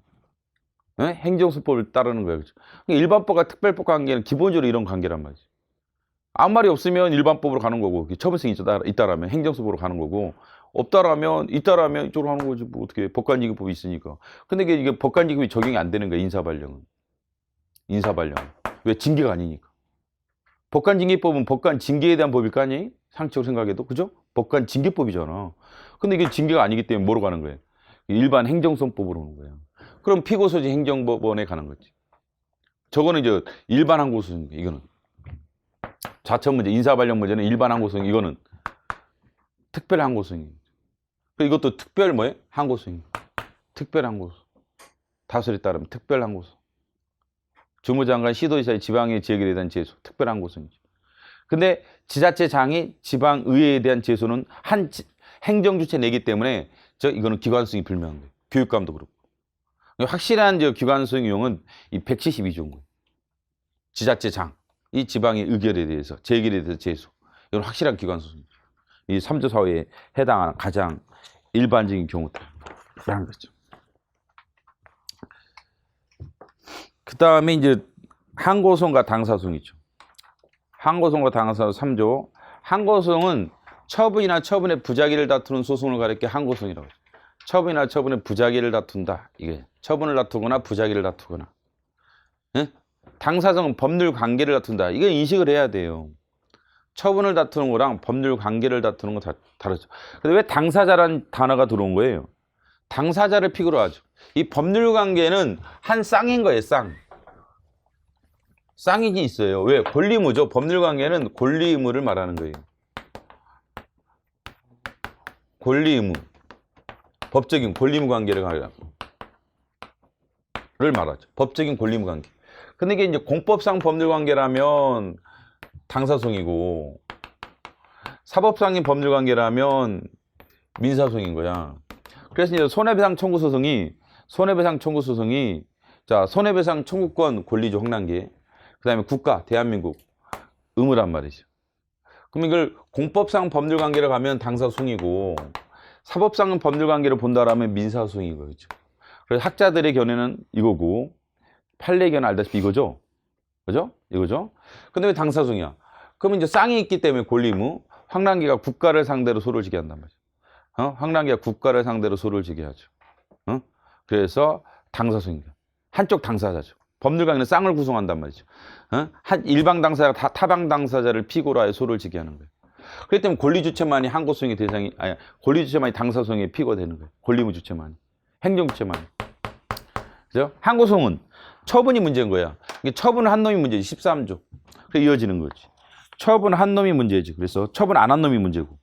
네? 행정소법을 따르는 거야. 그렇죠? 일반법과 특별법 관계는 기본적으로 이런 관계란 말이지. 아무 말이 없으면 일반법으로 가는 거고, 처벌성이 있다라면 행정소법으로 가는 거고, 있다라면 이쪽으로 하는 거지. 뭐 어떻게 법관징계법이 있으니까. 근데 이게 법관징계법이 적용이 안 되는 거야. 인사발령은. 왜? 징계가 아니니까. 법관징계법은 법관 징계에 대한 법일 거 아니? 상식적으로 생각해도. 그죠? 법관 징계법이잖아. 근데 이게 징계가 아니기 때문에 뭐로 가는 거예요? 일반 행정소송법으로 오는 거예요. 그럼 피고소지 행정법원에 가는 거지. 저거는 일반 항고소송. 이거는 자천 문제, 인사발령 문제는 일반 항고소송. 이거는 특별 항고소송이에요. 이것도 특별 뭐예요? 항고소송. 특별 항고소. 다설에 따르면 특별 항고소. 주무장관, 시도지사의 지방의 지역에 대한 제소. 특별 항고소이죠. 근데 지자체장이 지방의회에 대한 제소는 한 행정주체 내기 때문에 이거는 기관성이 불명한 거예요. 교육감도 그렇고. 확실한 기관성 이용은 이 172조인 거예요. 지자체장, 이 지방의 의결에 대해서, 재결에 대해서 제소. 이건 확실한 기관성이죠. 이 3조 4호에 해당하는 가장 일반적인 경우들. 그런 거죠. 그 다음에 항고소송과 당사소송이죠. 항고소송과 당사소송 3조. 항고소송은 처분이나 처분의 부작위를 다투는 소송을 가리켜 항고소송이라고 하죠. 처분이나 처분의 부작위를 다툰다. 이게 처분을 다투거나 부작위를 다투거나. 네? 당사소송은 법률 관계를 다툰다. 이거 인식을 해야 돼요. 처분을 다투는 거랑 법률 관계를 다투는 거 다르죠. 근데 왜 당사자란 단어가 들어온 거예요? 당사자를 픽으로 하죠. 이 법률 관계는 한 쌍인 거예요. 쌍이 있어요. 왜? 권리의무죠. 법률 관계는 권리의무를 말하는 거예요. 권리의무. 법적인 권리의무 관계를 말하죠. 법적인 권리의무 관계. 근데 이게 공법상 법률 관계라면 당사소송이고, 사법상의 법률 관계라면 민사소송인 거야. 그래서 손해배상 청구 소송이 손해배상 청구권 권리적 확란계, 그 다음에 국가, 대한민국 의무란 말이죠. 그럼 이걸 공법상 법률 관계를 가면 당사소송이고, 사법상 법률 관계를 본다라면 민사소송인 거죠. 그래서 학자들의 견해는 이거고, 판례 견해 알다시피 이거죠. 그죠? 이거죠? 근데 왜 당사소송이야? 그러면 쌍이 있기 때문에 권리의무, 확란계가 국가를 상대로 소를 지게 한단 말이죠. 확란계가 국가를 상대로 소를 지게 하죠. 그래서 당사소송입니다. 한쪽 당사자죠. 법률관계는 쌍을 구성한단 말이죠. 한 일방 당사자가 타방 당사자를 피고로 하여 소를 지게 하는 거예요. 그렇기 때문에 권리주체만이 항고소송의 대상이, 권리주체만이 당사소송의 피고가 되는 거예요. 권리의무 주체만이. 행정주체만이. 그죠? 항고소송은 처분이 문제인 거야. 처분 한 놈이 문제지. 13조. 그래 이어지는 거지. 처분 한 놈이 문제지. 그래서 처분 안 한 놈이 문제고.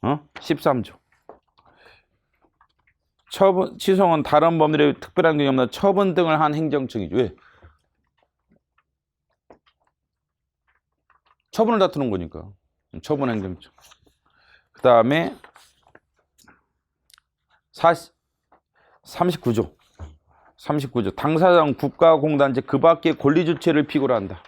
13조. 처분, 취소는 다른 법률에 특별한 경우 없나 처분 등을 한 행정청이죠. 왜? 처분을 다투는 거니까. 처분 행정청. 그 다음에 39조. 39조. 당사자는 국가공단체 그 밖의 권리주체를 피고로 한다.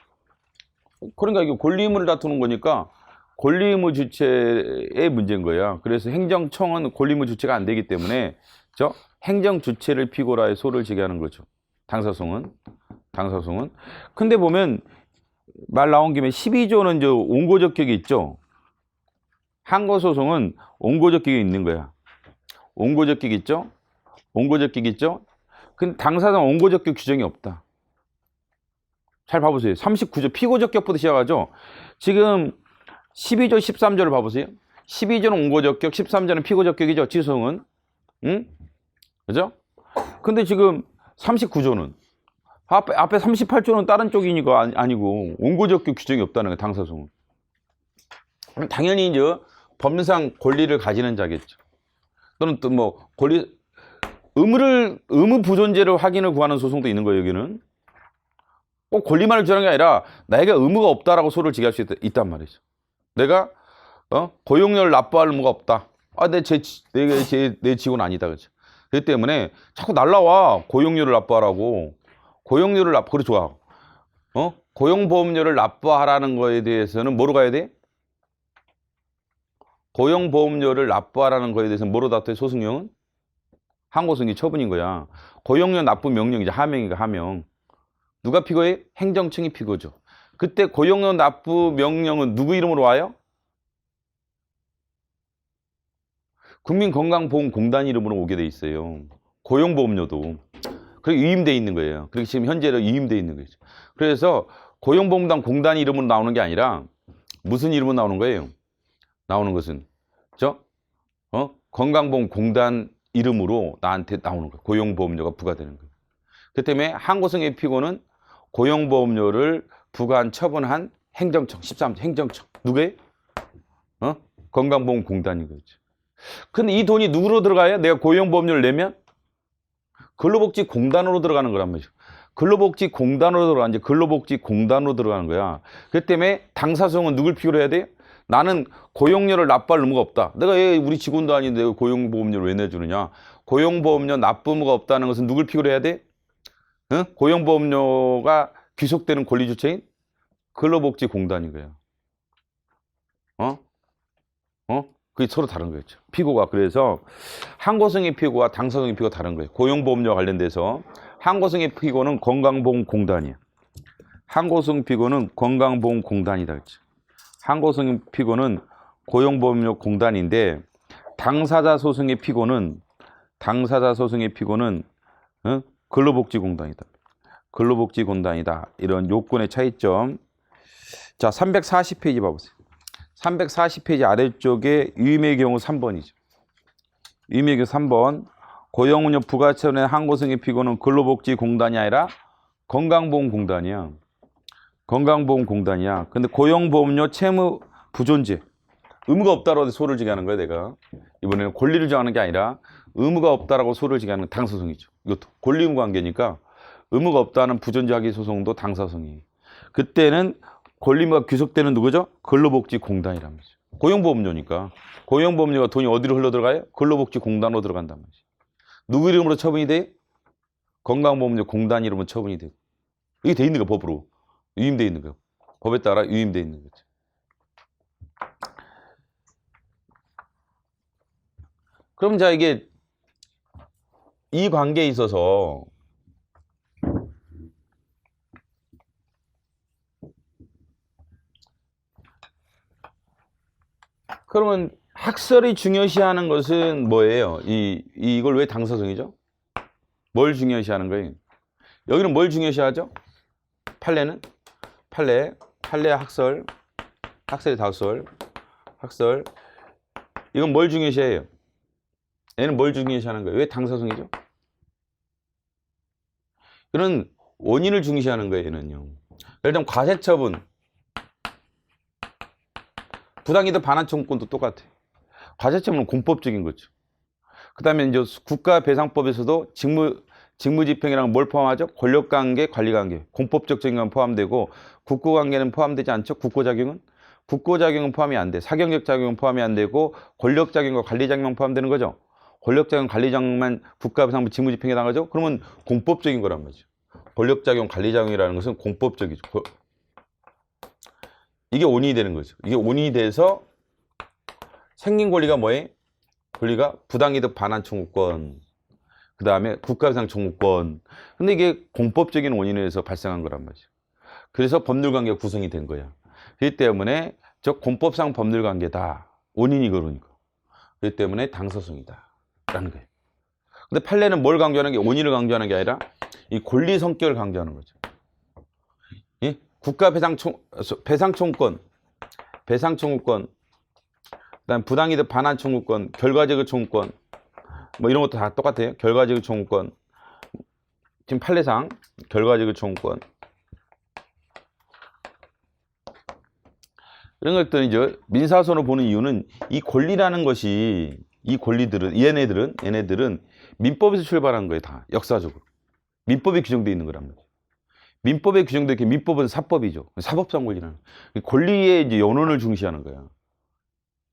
그러니까 이게 권리의무를 다투는 거니까 권리의무 주체의 문제인 거야. 그래서 행정청은 권리의무 주체가 안 되기 때문에 저 행정주체를 피고로 해 소를 지게 하는 거죠. 당사소송은. 근데 보면 말 나온 김에 12조는 저 온고적격이 있죠. 항고소송은 온고적격이 있는 거야. 온고적격이 있죠. 근데 당사자는 온고적격 규정이 없다. 잘 봐보세요. 39조 피고적격부터 시작하죠. 지금 12조, 13조를 봐보세요. 12조는 온고적격, 13조는 피고적격이죠. 취소는. 응? 그죠? 근데 지금 39조는 앞에 38조는 다른 쪽이니까 아니고 온고적격 규정이 없다는 거예요. 당사소송은. 당연히 이제 법률상 권리를 가지는 자겠죠. 또는 또 뭐 의무 부존재를 확인을 구하는 소송도 있는 거예요. 여기는 꼭 권리만을 주장하는 게 아니라 나에게 의무가 없다라고 소를 지게 할 수 있단 말이죠. 내가 고용료를 납부할 의무가 없다. 내 직원 아니다. 그렇죠. 그렇기 때문에 자꾸 날라와 고용료를 납부하라고. 그래 좋아. 고용보험료를 납부하라는 거에 대해서는 뭐로 가야 돼? 고용보험료를 납부하라는 거에 대해서는 뭐로 다투어요? 소승형은? 항고승이 처분인 거야. 고용료 납부 명령이죠. 하명이가 하명. 누가 피고해? 행정청이 피고죠. 그때 고용료 납부 명령은 누구 이름으로 와요? 국민건강보험공단 이름으로 오게 돼 있어요. 고용보험료도. 그리고 위임돼 있는 거예요. 그리고 지금 현재로 위임돼 있는 거죠. 그래서 고용보험공단 이름으로 나오는 게 아니라 무슨 이름으로 나오는 거예요? 나오는 것은 건강보험공단 이름으로 나한테 나오는 거예요. 고용보험료가 부과되는 거예요. 그 때문에 항고성의 피고는 고용보험료를 부과한 처분한 행정청, 13조 행정청. 누구예요? 건강보험공단인 거죠. 근데 이 돈이 누구로 들어가요? 내가 고용보험료를 내면? 근로복지공단으로 들어가는 거란 말이죠. 근로복지공단으로 들어가는 거야. 그 때문에 당사소송은 누굴 피고로 해야 돼요? 나는 고용료를 납부할 의무가 없다. 내가 우리 직원도 아닌데 고용보험료를 왜 내주느냐? 고용보험료 납부 의무가 없다는 것은 누굴 피고로 해야 돼? 고용보험료가 귀속되는 권리주체인 근로복지공단인 거야. 그게 서로 다른 거였죠. 피고가. 그래서 항고성의 피고와 당사성의 피고가 다른 거예요. 고용보험료와 관련돼서 항고성의 피고는 건강보험공단이에요. 항고성 피고는 건강보험공단이다 그랬죠. 항고성 피고는 고용보험료공단인데 당사자 소송의 피고는 근로복지공단이다. 근로복지공단이다. 이런 요건의 차이점. 자, 340페이지 봐보세요. 340페이지 아래쪽에 유임의 경우 3번이죠. 유임의 경우 3번. 고용운용 부가처분의 항고성의 피고는 근로복지공단이 아니라 건강보험공단이야. 근데 고용보험료 채무 부존재. 의무가 없다라고 소를 지게 하는 거야, 내가. 이번에는 권리를 정하는 게 아니라 의무가 없다라고 소를 지게 하는 당사소송이죠. 이것도 권리-의무 관계니까 의무가 없다는 부존재 확인 소송도 당사소송이에요. 그때는 권리의무가 귀속되는 누구죠? 근로복지공단이란 말이죠. 고용보험료니까. 고용보험료가 돈이 어디로 흘러들어가요? 근로복지공단으로 들어간단 말이죠. 누구 이름으로 처분이 돼요? 건강보험료 공단 이름으로 처분이 돼요. 이게 돼 있는 거 법으로. 위임돼 있는 거예요. 법에 따라 위임돼 있는 거죠. 그럼 자, 이게 이 관계에 있어서 그러면 학설이 중요시하는 것은 뭐예요? 이걸 왜 당사성이죠? 뭘 중요시하는 거예요? 여기는 뭘 중요시하죠? 판례는? 판례 학설, 학설이 다설, 학설. 이건 뭘 중요시해요? 얘는 뭘 중요시하는 거예요? 왜 당사성이죠? 이런 원인을 중시하는 거예요, 얘는요. 일단 과세처분, 부당이득 반환청구권도 똑같아요. 과세처분은 공법적인 거죠. 그다음에 이제 국가배상법에서도 직무집행이랑 뭘 포함하죠? 권력관계, 관리관계, 공법적 적용은 포함되고 국고관계는 포함되지 않죠? 국고작용은? 국고작용은 포함이 안 돼. 사경적 작용은 포함이 안 되고 권력작용과 관리작용만 포함되는 거죠. 권력작용, 관리작용만 국가배상법 직무집행에 나가죠? 그러면 공법적인 거란 말이죠. 권력작용, 관리작용이라는 것은 공법적이죠. 이게 원인이 되는 거죠. 이게 원인이 돼서 생긴 권리가 뭐예요? 권리가 부당이득 반환 청구권, 그 다음에 국가배상 청구권. 근데 이게 공법적인 원인에서 발생한 거란 말이죠. 그래서 법률관계가 구성이 된 거야. 그렇기 때문에 저 공법상 법률관계다. 원인이 그러니까. 그렇기 때문에 당사성이다. 라는 거예요. 근데 판례는 뭘 강조하는 게 원인을 강조하는 게 아니라 이 권리 성격을 강조하는 거죠. 예? 배상 청구권, 그다음 부당이득 반환 청구권, 결과적의 청구권, 뭐 이런 것도 다 똑같아요. 결과적의 청구권. 지금 판례상 결과적의 청구권. 이런 것들은 이제 민사소송을 보는 이유는 이 권리라는 것이 이 권리들은 얘네들은 민법에서 출발한 거예요. 다 역사적으로. 민법에 규정되어 있는 거란 말이에요. 민법에 규정되어 있는 민법은 사법이죠. 사법상 권리라는 권리의 이제 연원을 중시하는 거야.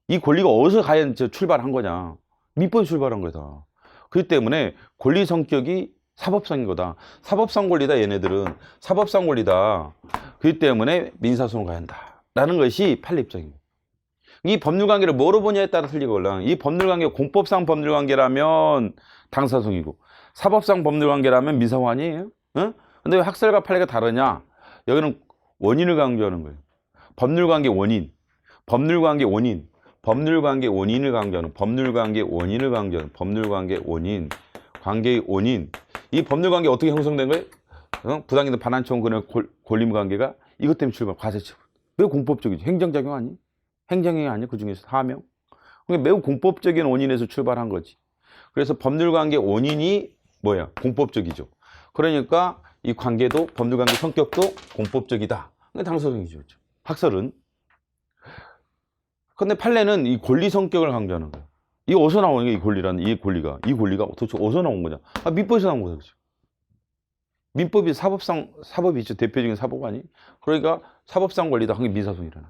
이 권리가 어디서 과연 출발한 거냐? 민법이 출발한 거다. 그렇기 때문에 권리 성격이 사법상인 거다. 사법상 권리다. 얘네들은 사법상 권리다. 그렇기 때문에 민사소송을 가야 한다. 라는 것이 판례 입장입니다. 이 법률관계를 뭐로 보냐에 따라 틀리거든. 이 법률관계 공법상 법률관계라면 당사소송이고 사법상 법률관계라면 민사소송 아니에요? 응? 근데 왜 학설과 판례가 다르냐? 여기는 원인을 강조하는 거예요. 법률관계 원인, 법률관계 원인, 법률관계 원인을 강조하는, 법률관계 원인을 강조하는, 법률관계 원인, 관계의 원인. 이 법률관계 어떻게 형성된 거예요? 부당이득 반환 청구권의 권리관계가 이것 때문에 출발, 과세처분. 매우 공법적이죠. 행정작용 아니? 행정행위 아니? 그 중에서 하명. 그러니까 매우 공법적인 원인에서 출발한 거지. 그래서 법률관계 원인이 뭐야? 공법적이죠. 그러니까 이 관계도 법률관계 성격도 공법적이다. 당사성이죠. 그렇죠? 학설은. 근데 판례는 이 권리 성격을 강조하는 거예요. 이게 어디서 나오는 게 이 권리라는 이 권리가 도대체 어디서 나온 거냐? 민법에서 나온 거죠. 그렇죠? 민법이 사법이 있죠. 대표적인 사법 아니? 그러니까 사법상 권리다. 한 게 민사소송이라는.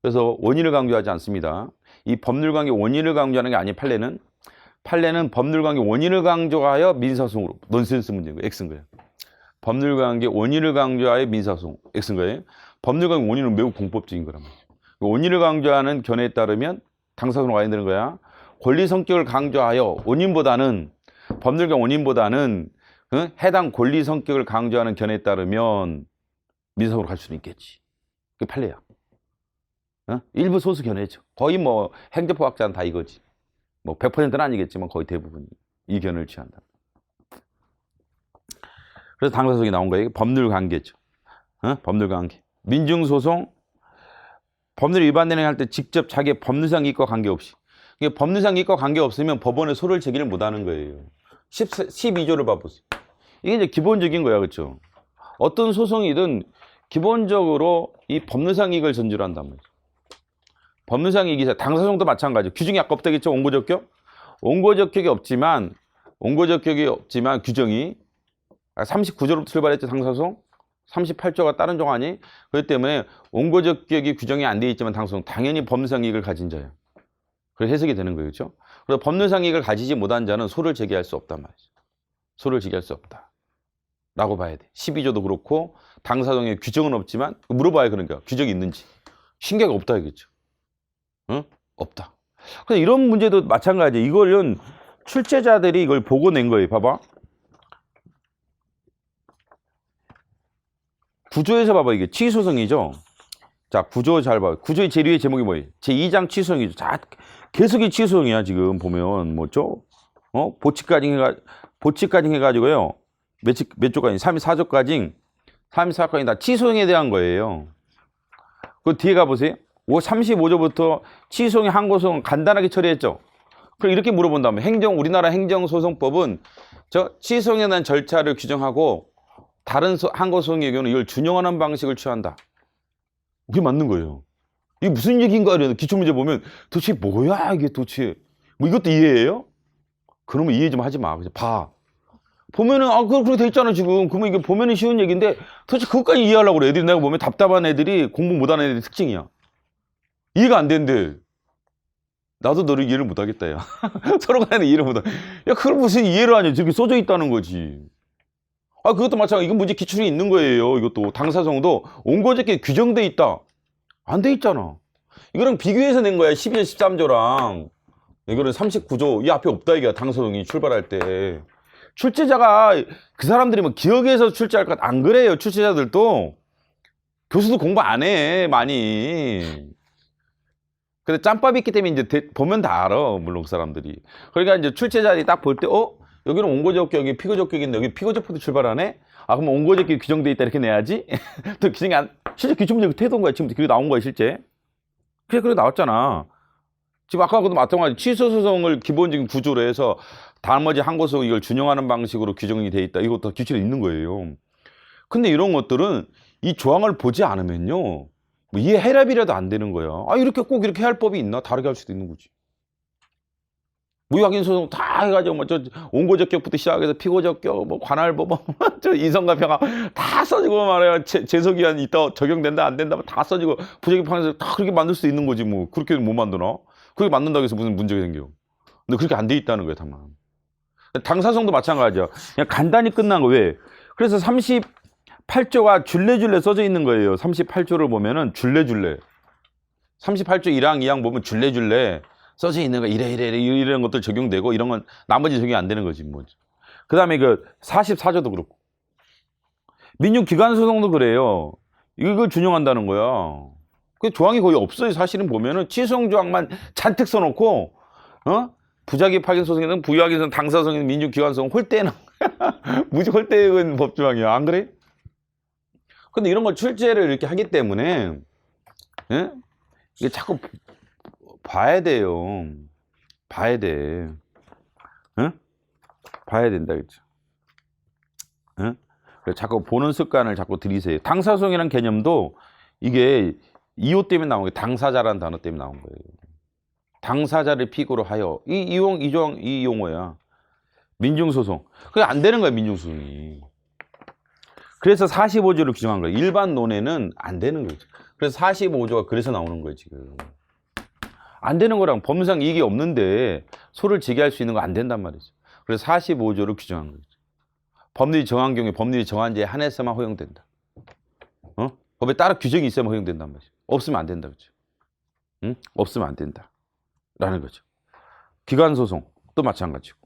그래서 원인을 강조하지 않습니다. 이 법률관계 원인을 강조하는 게 아닌 판례는 법률관계 원인을 강조하여 민사소송으로 넌센스 문제인 거예요. X인 거예요. 법률관계 원인을 강조하여 민사소송 X인 거예요. 법률관계 원인은 매우 공법적인 거란 말이에요. 원인을 강조하는 견해에 따르면 당사소송으로 가야 되는 거야. 권리 성격을 강조하여 법률관계 원인보다는 해당 권리 성격을 강조하는 견해에 따르면 민사소송으로 갈 수는 있겠지. 그게 판례야. 일부 소수 견해죠. 거의 뭐 행정법학자는 다 이거지. 뭐 100%는 아니겠지만 거의 대부분 이 견해를 취한다. 그래서 당사소송이 나온 거예요. 법률관계죠. 법률관계. 민중소송, 법률 위반되는 할 때 직접 자기의 법률상 이익과 관계없이. 법률상 이익과 관계없으면 법원에 소를 제기를 못하는 거예요. 12조를 봐보세요. 이게 이제 기본적인 거야. 그렇죠? 어떤 소송이든 기본적으로 이 법률상 이익을 전제로 한단 말이죠. 법률상 이익이 당사소송도 마찬가지죠. 규정이 아까 없다겠죠. 원고적격? 원고적격이 없지만 규정이 39조로부터 출발했죠. 당사소송. 38조가 다른 종 아니? 그렇기 때문에 원고적격이 규정이 안 돼 있지만 당사소송 당연히 법률상 이익을 가진 자예요. 그래서 해석이 되는 거예요. 그렇죠? 그래서 법률상 이익을 가지지 못한 자는 소를 제기할 수 없단 말이죠. 소를 제기할 수 없다. 라고 봐야 돼. 12조도 그렇고 당사소송에 규정은 없지만 물어봐야 그러니까 규정이 있는지. 신계가 없다 이겠죠. 응? 없다. 그래서 이런 문제도 마찬가지예요. 이거는 출제자들이 이걸 보고 낸 거예요. 봐봐. 구조에서 봐봐. 이게 취소성이죠. 자, 구조 잘 봐. 구조의 제일 위에 제목이 뭐예요? 제2장 취소성이죠. 자, 계속 이 취소성이야. 지금 보면 뭐죠? 보치까지 해가지고요. 몇 조까지? 34조까지. 34조까지 다 취소성에 대한 거예요. 그 뒤에 가보세요. 35조부터 취소성의 항고소송 간단하게 처리했죠. 그럼 이렇게 물어본다면 우리나라 행정소송법은 취소성에 대한 절차를 규정하고 다른 항고소송의 경우는 이걸 준용하는 방식을 취한다. 그게 맞는 거예요. 이게 무슨 얘기인가 이러는 기출문제 보면 도대체 뭐야 이게 도대체 뭐 이것도 이해해요? 그러면 이해 좀 하지 마. 그냥 봐. 보면은, 그렇게 돼 있잖아, 지금. 그러면 이게 보면은 쉬운 얘기인데, 도대체 그것까지 이해하려고 그래. 애들이 내가 보면 답답한 애들이 공부 못하는 애들이 특징이야. 이해가 안 되는데. 나도 너를 이해를 못 하겠다, 야. 서로 간에 이해를 못 하. 야, 그걸 무슨 이해를 하냐. 저기 써져 있다는 거지. 그것도 마찬가지. 이건 문제 기출이 있는 거예요. 이것도. 당사성도 온거제끼리 규정돼 있다. 안 돼 있잖아. 이거랑 비교해서 낸 거야. 12조, 13조랑. 이거는 39조. 이 앞에 없다, 이게. 당사성이 출발할 때. 출제자가 그 사람들이 뭐 기억해서 출제할 것 안 그래요. 출제자들도. 교수도 공부 안 해, 많이. 근데 짬밥이 있기 때문에 이제 보면 다 알아, 물론 그 사람들이. 그러니까 이제 출제자들이 딱 볼 때, 여기는 온거제격, 여기 피거제격인데 여기 피거제표도 출발하네? 그럼 온거제격이 규정돼 있다 이렇게 내야지? 또 규정이 실제 기출문제 태도인 거야. 지금 그게 나온 거야, 실제. 그래 나왔잖아. 지금 아까도 마찬가지 취소소송을 기본적인 구조로 해서 나머지 한 곳으로 이걸 준용하는 방식으로 규정이 돼 있다. 이것도 규칙에 있는 거예요. 근데 이런 것들은 이 조항을 보지 않으면요. 뭐 이해해랍이라도 안 되는 거야. 이렇게 꼭 이렇게 할 법이 있나? 다르게 할 수도 있는 거지. 무효확인소송 다 해가지고 온거제격부터 시작해서 피고제격, 관할법원, 인성가평가 다 써지고 말이야. 제소기한 있다 적용된다 안 된다 다 써지고 부적격 판에서 다 그렇게 만들 수 있는 거지 뭐. 그렇게는 못 만드나? 그렇게 만든다고 해서 무슨 문제가 생겨? 근데 그렇게 안 돼 있다는 거야, 다만. 당사성도 마찬가지야. 그냥 간단히 끝난 거 왜? 그래서 38조가 줄레줄레 써져 있는 거예요. 38조를 보면은 줄레줄레. 38조 1항, 2항 보면 줄레줄레 써져 있는 거 이런 것들 적용되고 이런 건 나머지 적용이 안 되는 거지 뭐. 그다음에 그 44조도 그렇고. 민중기관소송도 그래요. 이걸 준용한다는 거야. 그 조항이 거의 없어요. 사실은 보면은 취소용 조항만 잔뜩 써놓고 부작위 파견 소송에는 부유하게는 당사성에는 민중기관소송 홀대는 무지 홀대은 법조항이야. 안 그래? 근데 이런 걸 출제를 이렇게 하기 때문에 이게 자꾸 봐야 돼요. 봐야 돼. 봐야 된다, 그죠? 그래서 자꾸 보는 습관을 자꾸 들이세요. 당사성이라는 개념도 이게 이호 때문에 나온 게 당사자라는 단어 때문에 나온 거예요. 당사자를 피고로 하여 이 용어야. 민중소송. 그게 안 되는 거야, 민중소송이. 그래서 45조를 규정한 거예요. 일반 논에는 안 되는 거죠. 그래서 45조가 그래서 나오는 거예요, 지금. 안 되는 거랑 법률상 이익이 없는데 소를 제기할 수 있는 거 안 된단 말이죠. 그래서 45조를 규정한 거죠. 법률이 정한 경우에 법률이 정한 제에 한해서만 허용된다. 법에 따라 규정이 있어야만 허용된단 말이죠. 없으면 안 된다, 그죠? 없으면 안 된다. 라는 거죠. 기관소송도 마찬가지고.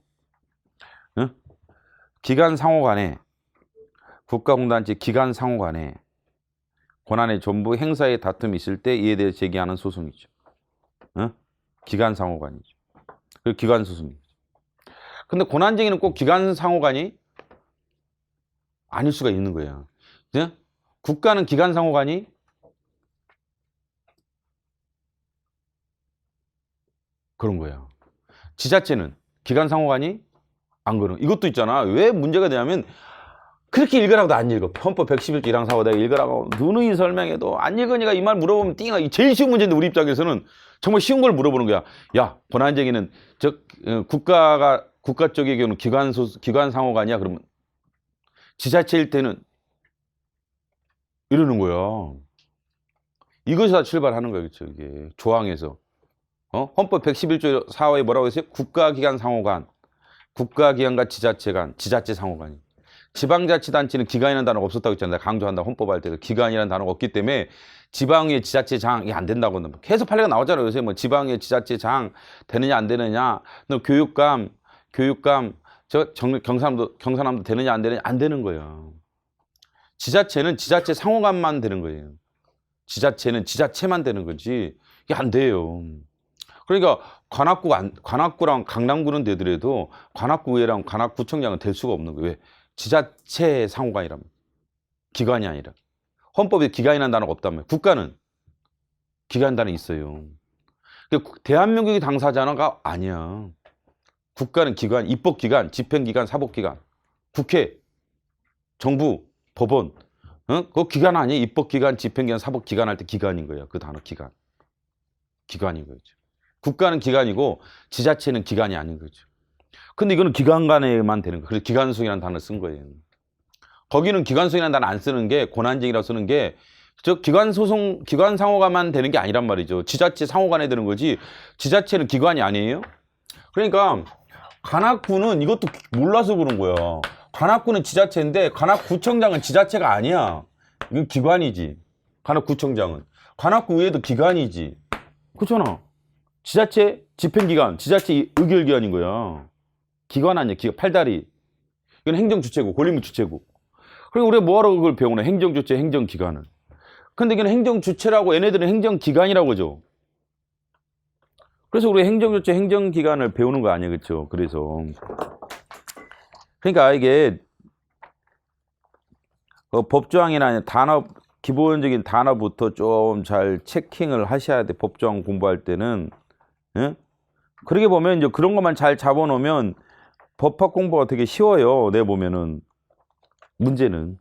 기관 상호 간에 국가공단체 기관 상호 간에 권한의 전부 행사의 다툼이 있을 때 이에 대해 제기하는 소송이죠. 기관 상호간이죠. 그 기관 소송이죠. 근데 권한쟁의는 꼭 기관 상호간이 아닐 수가 있는 거예요. 국가는 기관 상호간이 그런 거예요. 지자체는 기관 상호간이 안 그런. 이것도 있잖아. 왜 문제가 되냐면 그렇게 읽으라고도 안 읽어. 헌법 111조 1항 4호 내가 읽으라고 누누이 설명해도 안 읽으니까 이 말 물어보면 띵하. 제일 쉬운 문제인데 우리 입장에서는 정말 쉬운 걸 물어보는 거야. 야, 권한쟁의는 국가 쪽의 경우는 기관 상호간이야. 그러면 지자체일 때는 이러는 거야. 이것이 다 출발하는 거야, 그렇죠? 이게 조항에서. 헌법 111조 4호에 뭐라고 했어요? 국가기관 상호간, 국가기관과 지자체 간, 지자체 상호간이. 지방자치단체는 기관이라는 단어가 없었다고 했잖아요. 강조한다. 헌법할 때도 기관이라는 단어가 없기 때문에 지방의 지자체장이 안 된다고 계속 판례가 나오잖아요. 요새 뭐 지방의 지자체장 되느냐 안 되느냐, 너 교육감 경상남도 되느냐 안 되느냐 안 되는 거예요. 지자체는 지자체 상호간만 되는 거예요. 지자체는 지자체만 되는 거지 이게 안 돼요. 그러니까 관악구랑 강남구는 되더라도 관악구의회랑 관악구청장은 될 수가 없는 거예요. 왜? 지자체 상호간이라면 기관이 아니라. 헌법에 기관이라는 단어가 없다면 국가는 기관 단어 있어요. 대한민국의 당사자가 아니야. 국가는 기관, 입법기관, 집행기관, 사법기관, 국회, 정부, 법원, 그거 기관 아니에요? 입법기관, 집행기관, 사법기관 할 때 기관인 거예요. 그 단어 기관. 기관인 거죠. 국가는 기관이고 지자체는 기관이 아닌 거죠. 근데 이거는 기관간에만 되는 거예요. 그래서 기관소송이라는 단어를 쓴 거예요. 거기는 기관소송이라는 단어 안 쓰는 게, 권한쟁의라고 쓰는 게, 저 기관소송, 기관상호간만 되는 게 아니란 말이죠. 지자체 상호간에 되는 거지, 지자체는 기관이 아니에요? 그러니까, 관악구는 이것도 몰라서 그런 거야. 관악구는 지자체인데, 관악구청장은 지자체가 아니야. 이건 기관이지. 관악구청장은. 관악구의회도 기관이지. 그렇잖아. 지자체 집행기관, 지자체 의결기관인 거야. 기관 아니야, 기관. 팔다리. 이건 행정주체고, 권리무주체고. 그리고 우리가 뭐하러 그걸 배우나? 행정주체, 행정기관을. 근데 이건 행정주체라고, 얘네들은 행정기관이라고 하죠. 그래서 우리 행정주체, 행정기관을 배우는 거 아니에요, 그렇죠? 그래서. 그러니까 이게 법조항이나 단어, 기본적인 단어부터 좀 잘 체킹을 하셔야 돼. 법조항 공부할 때는. 예? 그렇게 보면 이제 그런 것만 잘 잡아놓으면 법학 공부가 되게 쉬워요. 내 보면은 문제는.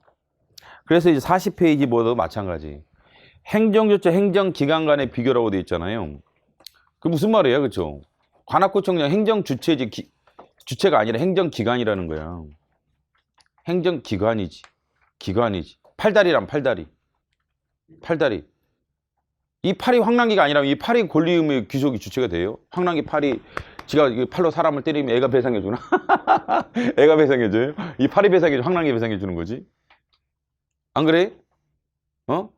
그래서 이제 40페이지 보도 마찬가지. 행정조치, 행정기관 간의 비교라고 되어 있잖아요. 그 무슨 말이에요, 그렇죠? 관악구청장 행정주체지 주체가 아니라 행정기관이라는 거야. 행정기관이지, 기관이지. 팔다리란 팔다리, 팔다리. 이 팔이 황랑기가 아니라면 이 팔이 권리의무의 귀속이 주체가 돼요? 황랑기 팔이 지가 팔로 사람을 때리면 애가 배상해 주나? 애가 배상해 줘요? 이 팔이 배상해 줘, 황랑기 배상해 주는 거지? 안 그래? 어?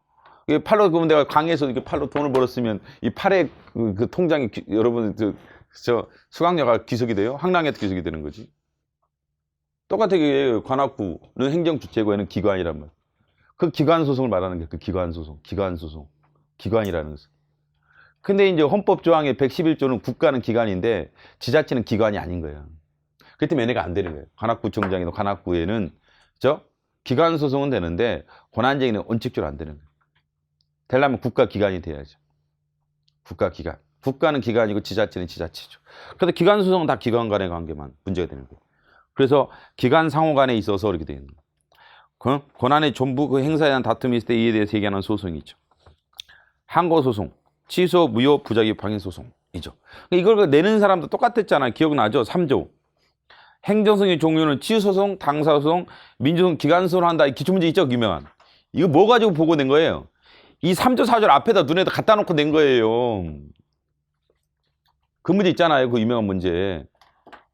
이게 팔로 그러면 내가 강의에서 이렇게 팔로 돈을 벌었으면 이 팔의 그 통장이 여러분 저 수강료가 귀속이 돼요? 황랑이한테 귀속이 되는 거지? 똑같아. 관악구는 행정 주체고 얘는 기관이란 말. 그 기관 소송을 말하는 게 그 기관 소송, 기관 소송, 기관이라는 것은. 근데 이제 헌법 조항의 111조는 국가는 기관인데 지자체는 기관이 아닌 거예요. 그렇기 때문에 얘네가 안 되는 거예요. 관악구청장이나 관악구에는 저 기관 소송은 되는데 권한쟁의는 원칙적으로 안 되는 거예요. 되려면 국가 기관이 돼야죠. 국가 기관. 국가는 기관이고 지자체는 지자체죠. 그래서 기관 소송은 다 기관 간의 관계만 문제가 되는 거예요. 그래서 기관 상호 간에 있어서 이렇게 되는 거예요. 권한의 전부 그 행사에 대한 다툼이 있을 때 이에 대해서 얘기하는 소송이죠. 항고소송, 취소, 무효, 부작위, 방해소송이죠. 이걸 내는 사람도 똑같았잖아요. 기억나죠? 3조. 행정소송의 종류는 취소소송, 당사소송, 민주소송, 기관소송을 한다. 이 기출문제 있죠? 유명한. 이거 뭐 가지고 보고 낸 거예요? 이 3조, 4조 앞에다 눈에다 갖다 놓고 낸 거예요. 그 문제 있잖아요. 그 유명한 문제.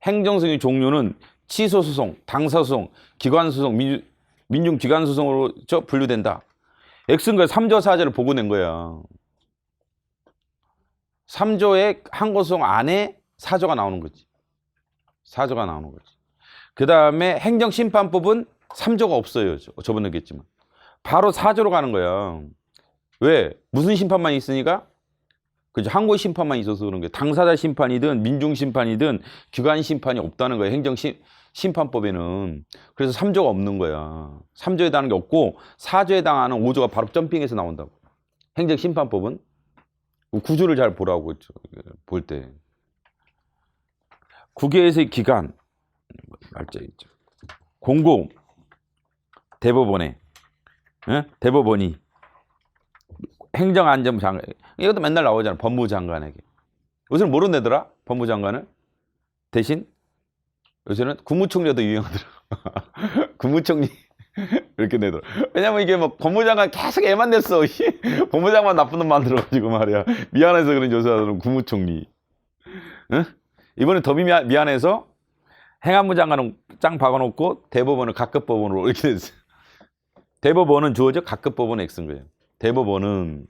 행정소송의 종류는 취소소송, 당사소송, 기관소송, 민중기관소송으로 분류된다. X인 거야. 3조, 4조를 보고 낸 거야. 3조의 항고소송 안에 4조가 나오는 거지. 4조가 나오는 거지. 그 다음에 행정심판법은 3조가 없어요. 저번에 얘기했지만. 바로 4조로 가는 거야. 왜? 무슨 심판만 있으니까? 그죠? 항고 심판만 있어서 그런 거예요. 당사자 심판이든 민중심판이든 기관 심판이 없다는 거예요. 행정심판법에는. 그래서 3조가 없는 거야. 3조에 해당하는 게 없고 4조에 해당하는 5조가 바로 점핑해서 나온다고. 행정심판법은 구조를 잘 보라고 볼 때. 국외에서의 기관 말자 있죠. 공고 대법원에 대법원이 행정안전장관 이것도 맨날 나오잖아. 법무장관에게. 요새는 뭐로 내더라? 법무장관을 대신 요새는 국무총리가 더 유행하더라. 국무총리 이렇게 내더라. 왜냐면 이게 뭐 법무장관 계속 애만 냈어. 법무장관 나쁜 놈 만들어가지고 말이야. 미안해서 그런 요새는 국무총리. 응? 이번에 더 미안해서 행안부 장관은 짱 박아놓고 대법원은 각급법원으로 이렇게 됐어요. 대법원은 주어져, 각급법원은 X인 거예요. 대법원은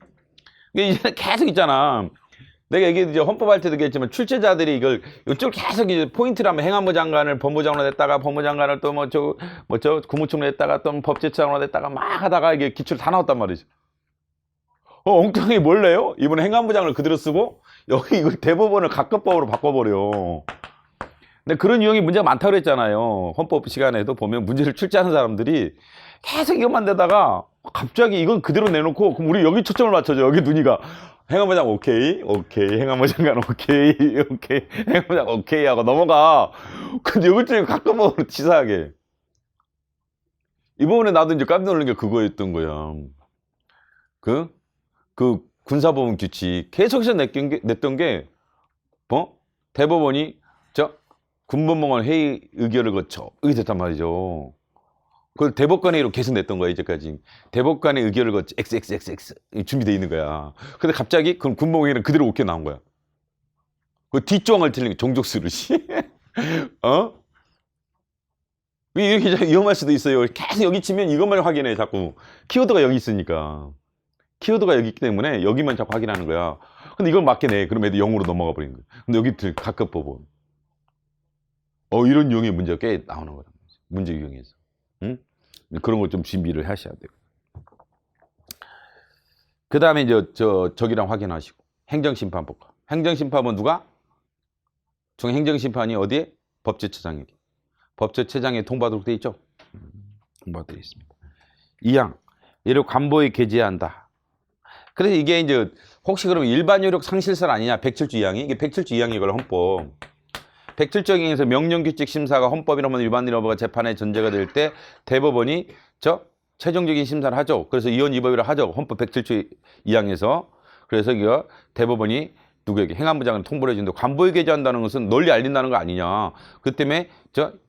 이제 계속 있잖아. 내가 이제 헌법할 때도 얘기했지만 출제자들이 이걸 이쪽 계속 이제 포인트를 하면 행안부 장관을 법무장관으로 했다가 법무장관을 또 국무총리 했다가 또 법제처장으로 했다가 막 하다가 이게 기출 다 나왔단 말이죠. 엉뚱하게 뭘 내요? 이번에 행안부장을 그대로 쓰고 여기 이거 대법원을 각급법으로 바꿔버려. 근데 그런 유형이 문제가 많다고 그랬잖아요. 헌법 시간에도 보면 문제를 출제하는 사람들이 계속 이것만 내다가 갑자기 이건 그대로 내놓고 그럼 우리 여기 초점을 맞춰줘. 여기 눈이가 행안부장 오케이 행안부 장관 오케이 행안부장 오케이 하고 넘어가. 근데 여기 좀 각급법으로 치사하게. 이 부분에 나도 이제 깜짝 놀란 게 그거였던 거야. 그 군사법원 규칙 계속해서 냈던 게 대법원이 군법원은 회의 의결을 거쳐 이게 됐단 말이죠. 그걸 대법관회의로 계속 냈던 거야 이제까지. 대법관의 의결을 거쳐 XXXX 준비돼 있는 거야. 근데 갑자기 그럼 군법원회의는 그대로 오케이 나온 거야. 그 뒷조항을 틀린 게 종족수르시. 어? 이렇게 위험할 수도 있어요. 계속 여기 치면 이것만 확인해 자꾸. 키워드가 여기 있으니까. 키워드가 여기 있기 때문에 여기만 자꾸 확인하는 거야. 근데 이걸 맞게 내. 그럼 애들 0으로 넘어가 버리는 거야. 근데 여기 각급 법원. 이런 유형의 문제가 꽤 나오는 거란 말이지. 문제 유형에서. 응? 그런 걸 좀 준비를 하셔야 돼요. 그 다음에 이제 저기랑 확인하시고. 행정심판법과. 행정심판은 누가? 행정심판이 어디에? 법제처장에게. 법제처장에 통보하도록 돼 있죠? 통보되어 있습니다. 2항. 이를 관보에 게재한다. 그래서 이게 이제 혹시 그러면 일반 효력 상실설 아니냐? 107조 2항이? 이게 107조 2항이걸 헌법. 107조 2항에서 명령규칙 심사가 헌법이나 일반인 법과 재판의 전제가 될 때 대법원이 최종적인 심사를 하죠. 그래서 이원 이법이라 하죠. 헌법 107조 2항에서. 그래서 이거 대법원이 누구에게 행안부장을 통보를 해준다. 관보에 게재한다는 것은 널리 알린다는 거 아니냐. 그 때문에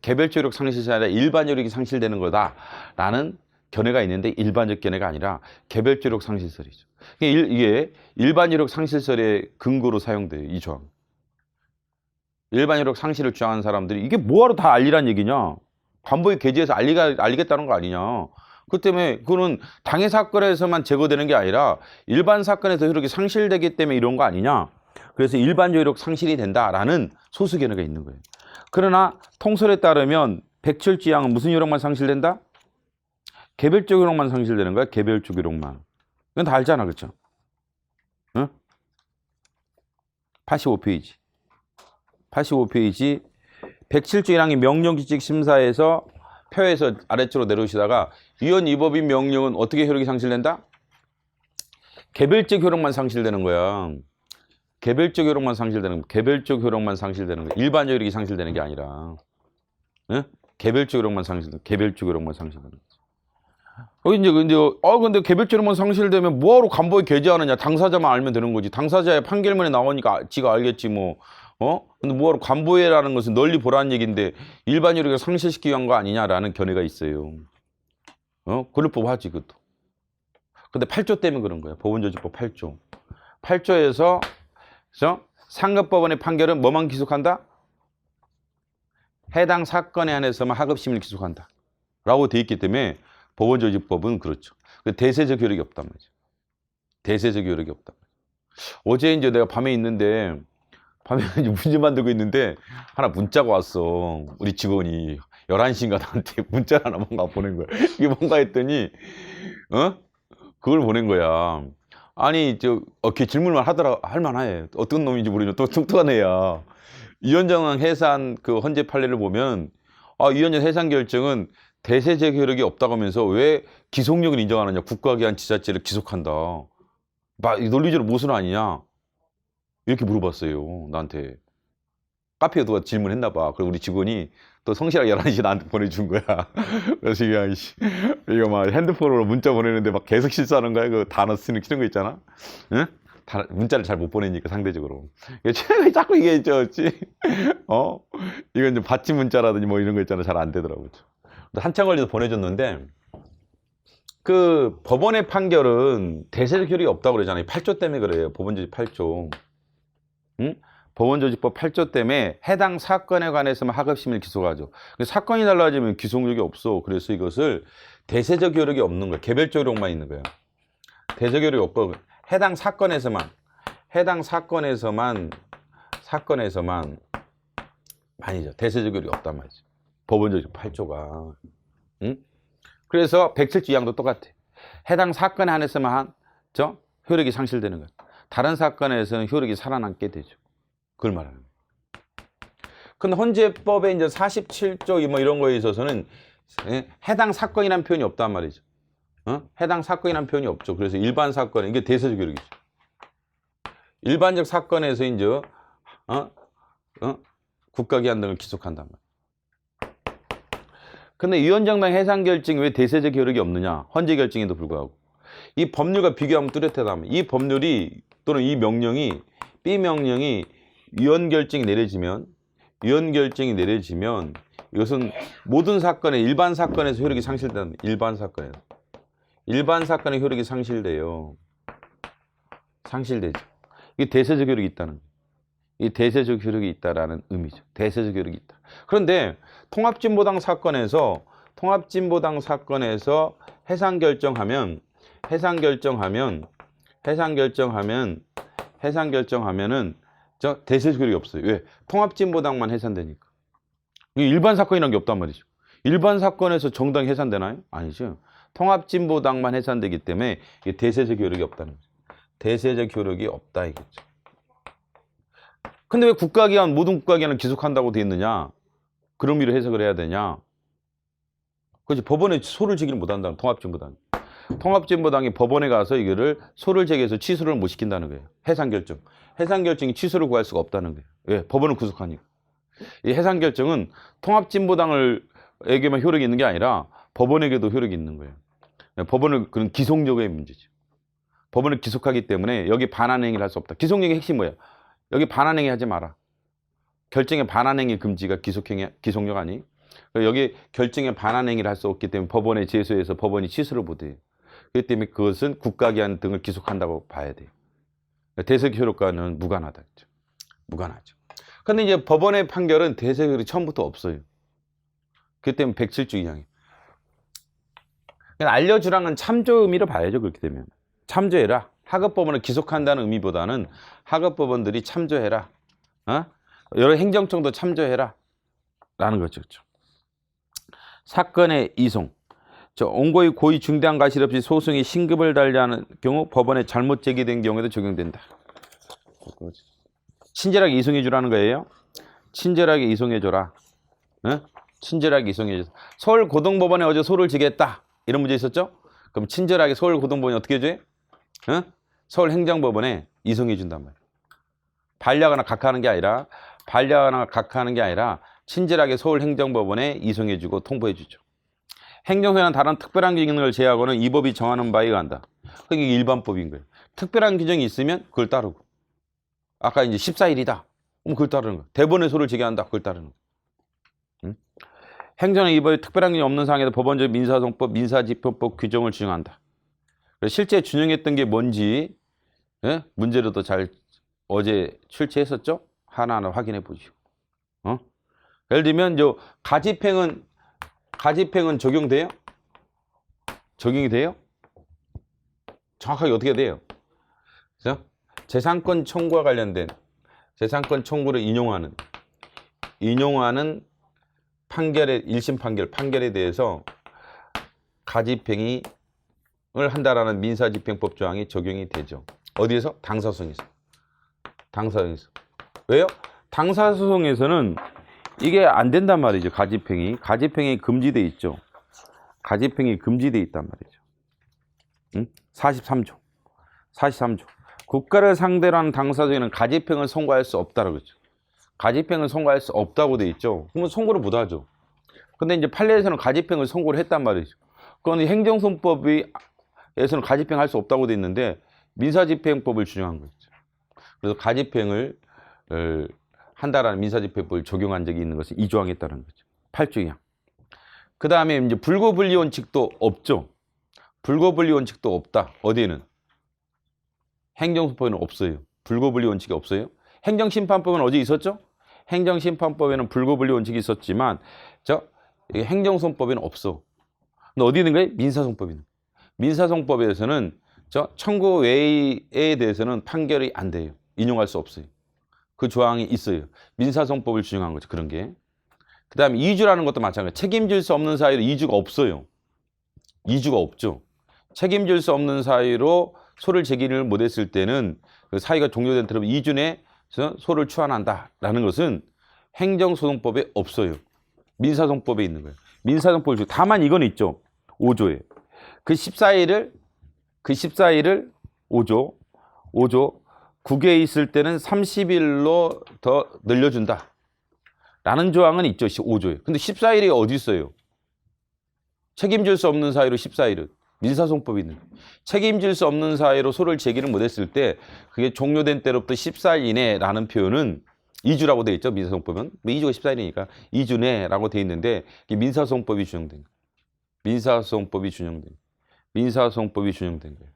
개별적 효력 상실이 아니라 일반 효력이 상실되는 거다라는 견해가 있는데 일반적 견해가 아니라 개별적 효력 상실설이죠. 이게 일반 효력 상실설의 근거로 사용돼요. 이 조항. 일반 효력 상실을 주장하는 사람들이 이게 뭐하러 다 알리란 얘기냐. 관보에 게재해서 알리겠다는 거 아니냐. 그 때문에 그거는 당해 사건에서만 제거되는 게 아니라 일반 사건에서 효력이 상실되기 때문에 이런 거 아니냐. 그래서 일반 효력 상실이 된다라는 소수 견해가 있는 거예요. 그러나 통설에 따르면 107조 2항은 무슨 효력만 상실된다? 개별적 효력만 상실되는 거야. 개별적 효력만. 이건 다 알잖아. 그렇죠? 응? 85페이지. 85페이지 107조 1항이 명령규칙 심사에서 표에서 아래쪽으로 내려오시다가 위원 이법인 명령은 어떻게 효력이 상실된다? 개별적 효력만 상실되는 거야. 개별적 효력만 상실되는 거. 개별적 효력만 상실되는 거. 일반 효력이 상실되는 게 아니라. 응? 개별적 효력만 개별적 효력만 상실되는 거지. 근데 개별적 효력만 상실되면 뭐하러 관보에 게재하느냐. 당사자만 알면 되는 거지. 당사자의 판결문에 나오니까 지가 알겠지 뭐. 근데 뭐하러 관보회라는 것은 널리 보라는 얘기인데 일반 효력을 상실시키기 위한 거 아니냐라는 견해가 있어요. 그럴 법하지 그것도. 근데 8조 때문에 그런 거야. 법원조직법 8조. 8조에서 상급법원의 판결은 뭐만 기속한다? 해당 사건에 한해서만 하급심을 기속한다. 라고 돼 있기 때문에 법원조직법은 그렇죠. 대세적 효력이 없단 말이죠. 대세적 효력이 없단 말이죠. 어제 이제 내가 밤에 있는데 밤에 이제 문제 만들고 있는데 하나 문자가 왔어. 우리 직원이 11시인가 나한테 문자를 하나 뭔가 보낸 거야. 이게 뭔가 했더니 그걸 보낸 거야. 아니 걔 질문만 할 만해. 어떤 놈인지 모르지만 또 똑똑한 애야. 위원장 해산 그 헌재 판례를 보면 위원장 해산 결정은 대세적 효력이 없다고 하면서 왜 기속력을 인정하느냐. 국가기관 지자체를 기속한다. 논리적으로 무슨 아니냐. 이렇게 물어봤어요. 나한테. 카페에 누가 질문했나 봐. 그래서 우리 직원이 또 성실하게 11시에 나한테 보내준 거야. 그래서 이거 막 핸드폰으로 문자 보내는데 막 계속 실수하는 거야. 그 단어 쓰는 거 있잖아. 응? 문자를 잘 못 보내니까 상대적으로. 자꾸 이게 이건 좀 받침 문자라든지 뭐 이런 거 있잖아. 잘 안 되더라고. 한참 걸려서 보내줬는데 그 법원의 판결은 대세적 효력이 없다고 그러잖아요. 8조 때문에 그래요. 법원조직 8조. 응? 법원조직법 8조 때문에 해당 사건에 관해서만 하급심을 기소하죠. 사건이 달라지면 기소력이 없어. 그래서 이것을 대세적 효력이 없는 거야. 개별적 효력만 있는 거야. 대세적 효력이 없고 해당 사건에서만 아니죠. 대세적 효력이 없단 말이죠. 법원조직 8조가. 응? 그래서 107조 2항도 똑같아. 해당 사건에 한해서만 효력이 상실되는 거야. 다른 사건에서는 효력이 살아남게 되죠. 그걸 말하는 거예요. 근데 헌재법에 이제 47조 뭐 이런 거에 있어서는 해당 사건이라는 표현이 없단 말이죠. 해당 사건이라는 표현이 없죠. 그래서 일반 사건, 이게 대세적 효력이죠. 일반적 사건에서 이제 국가기관 등을 기속한단 말이에요. 근데 위원장당 해산 결정이 왜 대세적 효력이 없느냐? 헌재 결정에도 불구하고. 이 법률과 비교하면 뚜렷하다면 이 법률이 또는 이 명령이 B 명령이 위원 결정이 내려지면 위헌 결정이 내려지면 이것은 모든 사건에 일반 사건에서 효력이 상실된다. 일반 사건에서. 일반 사건의 효력이 상실돼요. 상실되죠. 이게 대세적 효력이 있다는 거예요. 이 대세적 효력이 있다라는 의미죠. 대세적 효력이 있다. 그런데 통합진보당 사건에서 해상 결정하면은 저 대세적 효력이 없어요. 왜? 통합진보당만 해산되니까. 이게 일반 사건이란 게 없단 말이죠. 일반 사건에서 정당이 해산되나요? 아니죠. 통합진보당만 해산되기 때문에 이게 대세적 효력이 없다는 거죠. 대세적 효력이 없다 이거죠. 근데 왜 국가기관, 모든 국가기관을 기속한다고 돼 있느냐? 그런 의미로 해석을 해야 되냐? 그렇지. 법원에 소를 제기를 못한다는 통합진보당. 통합진보당이 법원에 가서 이거를 소를 제기해서 취소를 못 시킨다는 거예요. 해상결정. 해상결정이 취소를 구할 수가 없다는 거예요. 왜? 법원은 구속하니까. 이 해상결정은 통합진보당에게만 효력이 있는 게 아니라 법원에게도 효력이 있는 거예요. 법원은 그런 기속력의 문제죠. 법원을 기속하기 때문에 여기 반환행위를 할 수 없다. 기속력의 핵심이 뭐야? 여기 반환행위 하지 마라. 결정에 반환행위 금지가 기속력 아니? 여기 결정에 반환행위를 할 수 없기 때문에 법원에 제소해서 법원이 취소를 못해요. 그렇기 때문에 그것은 국가기관 등을 기속한다고 봐야 돼요. 대세적 효력과는 무관하다. 무관하죠. 근데 이제 법원의 판결은 대세적 효력이 처음부터 없어요. 그렇기 때문에 107조 2항이. 알려주라는 참조 의미로 봐야죠. 그렇게 되면. 참조해라. 하급법원을 기속한다는 의미보다는 하급법원들이 참조해라. 여러 행정청도 참조해라. 라는 거죠. 그렇죠? 사건의 이송. 원고의 고의 중대한 과실 없이 소송이 신급을 달리하는 경우 법원에 잘못 제기된 경우에도 적용된다. 친절하게 이송해 주라는 거예요. 친절하게 이송해 줘라. 친절하게 이송해 줘. 서울고등법원에 어제 소를 제기했다. 이런 문제 있었죠? 그럼 친절하게 서울고등법원이 어떻게 해줘요? 서울행정법원에 이송해 준단 말이에요. 반려하거나 각하하는 게 아니라 친절하게 서울행정법원에 이송해 주고 통보해 주죠. 행정소에는 다른 특별한 기능을 제하고는 이 법이 정하는 바에 의한다. 그게 일반법인 거예요. 특별한 규정이 있으면 그걸 따르고. 아까 이제 14일이다. 그럼 그걸 따르는 거예요. 대법원에 소를 제기한다. 그걸 따르는 거예요. 행정의 이 법에 특별한 규정이 없는 상황에서 법원적 민사소송법, 민사집행법 규정을 준용한다. 실제 준용했던 게 뭔지 문제로도 잘 어제 출제했었죠? 하나하나 확인해 보시고. 예를 들면 가집행은 적용돼요? 적용이 돼요? 정확하게 어떻게 돼요? 그죠? 재산권 청구와 관련된 재산권 청구를 인용하는 판결의 1심 판결에 대해서 가집행을 한다라는 민사집행법 조항이 적용이 되죠. 어디에서? 당사소송에서. 왜요? 당사소송에서는 이게 안 된단 말이죠. 가집행이 금지돼 있죠. 가집행이 금지돼 있단 말이죠. 43조. 국가를 상대로 하는 당사자에는 가집행을 선고할 수 없다라고 그러죠. 가집행을 선고할 수 없다고 돼 있죠. 그러면 선고를 못 하죠. 근데 이제 판례에서는 가집행을 선고를 했단 말이죠. 그건 행정소송법에서는 가집행할 수 없다고 돼 있는데 민사집행법을 준용한 거죠. 그래서 가집행을 한다라는 민사집행법을 적용한 적이 있는 것은 이 조항에 따른 거죠. 8조 2항. 그 다음에 이제 불고불리 원칙도 없죠. 불고불리 원칙도 없다. 어디에는? 행정소송법에는 없어요. 불고불리 원칙이 없어요. 행정심판법은 어디 있었죠? 행정심판법에는 불고불리 원칙이 있었지만 행정소송법에는 없어. 근데 어디 있는 거예요? 민사소송법에는. 민사소송법에서는 청구 외에 대해서는 판결이 안 돼요. 인용할 수 없어요. 그 조항이 있어요. 민사소송법을 준용한 거죠. 그런 게. 그 다음에 이주라는 것도 마찬가지예요. 책임질 수 없는 사유로 이주가 없어요. 이주가 없죠. 책임질 수 없는 사유로 소를 제기를 못했을 때는 그 사유가 종료된 때로 이주 내에 소를 추환한다라는 것은 행정소송법에 없어요. 민사소송법에 있는 거예요. 민사소송법을 주 다만 이건 있죠. 5조에. 그 14일을 5조 국외에 있을 때는 30일로 더 늘려준다. 라는 조항은 있죠. 5조에. 근데 14일이 어디 있어요? 책임질 수 없는 사유로 14일은. 민사소송법이 있는 거예요. 책임질 수 없는 사유로 소를 제기를 못했을 때 그게 종료된 때로부터 14일 이내라는 표현은 2주라고 돼 있죠. 민사소송법은. 뭐 2주가 14일이니까 2주 내라고 돼 있는데 민사소송법이 준용된 거예요. 민사소송법이 준용된 거예요. 민사소송법이 준용된 거예요.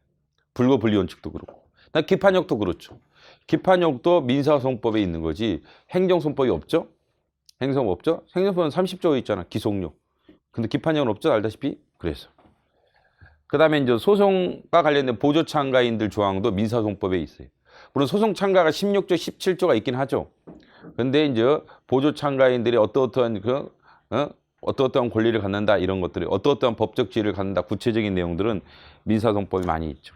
불구 분리원칙도 그렇고. 기판역도 그렇죠. 기판역도 민사소송법에 있는 거지 행정소송법이 없죠? 행정소송 없죠? 행정소송은 30조에 있잖아. 기속력. 근데 기판역은 없죠? 알다시피? 그래서. 그 다음에 이제 소송과 관련된 보조참가인들 조항도 민사소송법에 있어요. 물론 소송참가가 16조, 17조가 있긴 하죠. 근데 이제 보조참가인들이 어떠어떠한 어떠어떠한 권리를 갖는다 이런 것들이 어떠어떠한 법적 지위를 갖는다 구체적인 내용들은 민사소송법이 많이 있죠.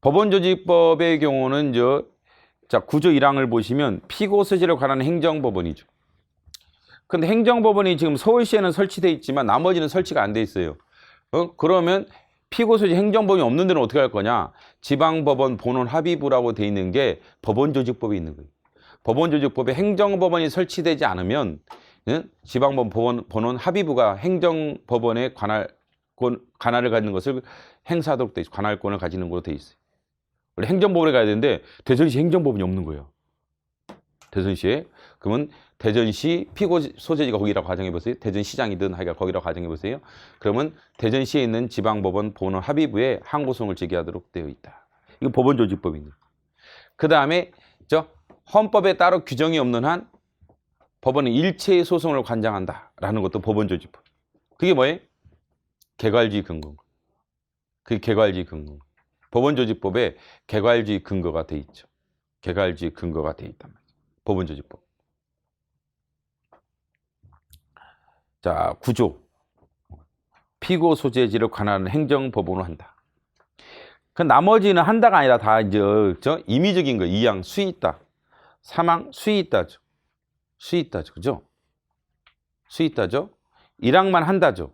법원조직법의 경우는 자, 구조 1항을 보시면 피고 소지를 관한 행정법원이죠. 근데 행정법원이 지금 서울시에는 설치돼 있지만 나머지는 설치가 안 돼 있어요. 그러면 피고 소지 행정법원이 없는 데는 어떻게 할 거냐? 지방법원 본원 합의부라고 돼 있는 게 법원조직법에 있는 거예요. 법원조직법에 행정법원이 설치되지 않으면 지방법원 본원 합의부가 행정법원의 관할을 가지는 것을 행사하도록 돼 있어요. 관할권을 가지는 걸로 돼 있어요. 원래 행정법원에 가야 되는데 대전시 행정법원이 없는 거예요. 대전시에. 그러면 대전시 피고 소재지가 거기라고 가정해보세요. 대전시장이든 하여간 거기라고 가정해보세요. 그러면 대전시에 있는 지방법원 본원 합의부에 항고소송을 제기하도록 되어 있다. 이거 법원조직법입니다. 그 다음에 헌법에 따로 규정이 없는 한 법원은 일체의 소송을 관장한다라는 것도 법원조직법. 그게 뭐예요? 개괄주의 근거. 그게 개괄주의 근거. 법원조직법에 개괄주의 근거가 돼 있죠. 개괄주의 근거가 돼 있단 말이에요. 법원조직법. 자, 구조. 피고 소재지를 관할하는 행정법원을 한다. 그 나머지는 한다가 아니라 다 임의적인 거. 2항 수있다. 3항 수있다죠. 수있다죠. 그죠? 수있다죠. 1항만 한다죠.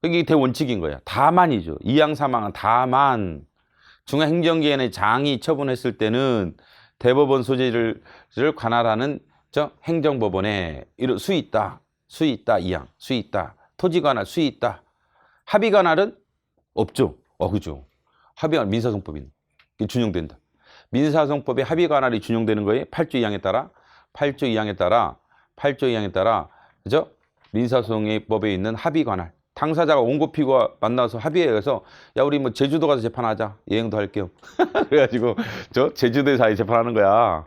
이게 대원칙인 거야. 다만이죠. 2항, 3항은 다만 중앙행정기관의 장이 처분했을 때는 대법원 소재를 관할하는 행정법원에 수있다. 수있다. 2항. 수있다. 토지관할 수있다. 합의관할은 없죠. 그죠. 합의관할 민사소송법이 준용된다. 민사소송법에 합의관할이 준용되는 거예요. 8조 2항에 따라. 8조 2항에 따라 그죠? 민사소송법에 있는 합의관할. 당사자가 원고 피고와 만나서 합의해서 야 우리 뭐 제주도 가서 재판하자. 여행도 할 겸. 그래가지고 제주도에서 재판하는 거야.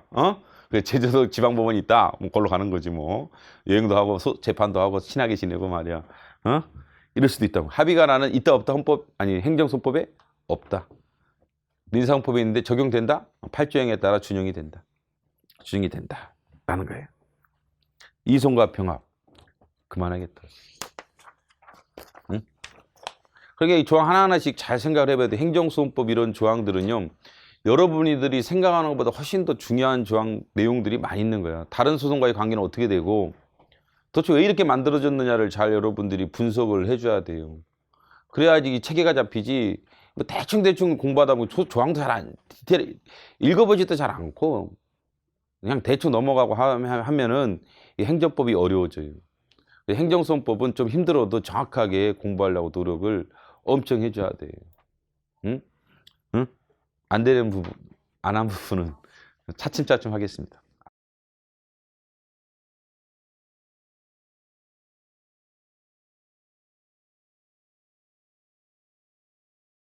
그래 제주도 지방법원이 있다. 뭐 걸로 가는 거지 뭐. 여행도 하고 재판도 하고 친하게 지내고 말이야. 이럴 수도 있다고. 합의관할은 있다 없다 행정소송법에 없다. 민사소송법에 있는데 적용된다? 8조형에 따라 준용이 된다. 준용이 된다라는 거예요. 이송과 병합 그만하겠다. 그러니까 이 조항 하나하나씩 잘 생각을 해봐야 돼. 행정소송법 이런 조항들은요. 여러분들이 생각하는 것보다 훨씬 더 중요한 조항 내용들이 많이 있는 거야. 다른 소송과의 관계는 어떻게 되고 도대체 왜 이렇게 만들어졌느냐를 잘 여러분들이 분석을 해줘야 돼요. 그래야지 이 체계가 잡히지. 뭐 대충 공부하다 보면 조항도 디테일 읽어보지도 잘 않고 그냥 대충 넘어가고 하면은 이 행정법이 어려워져요. 행정소송법은 좀 힘들어도 정확하게 공부하려고 노력을 엄청 해줘야 돼요. 응? 안 되는 부분, 안 한 부분은 차츰차츰 하겠습니다.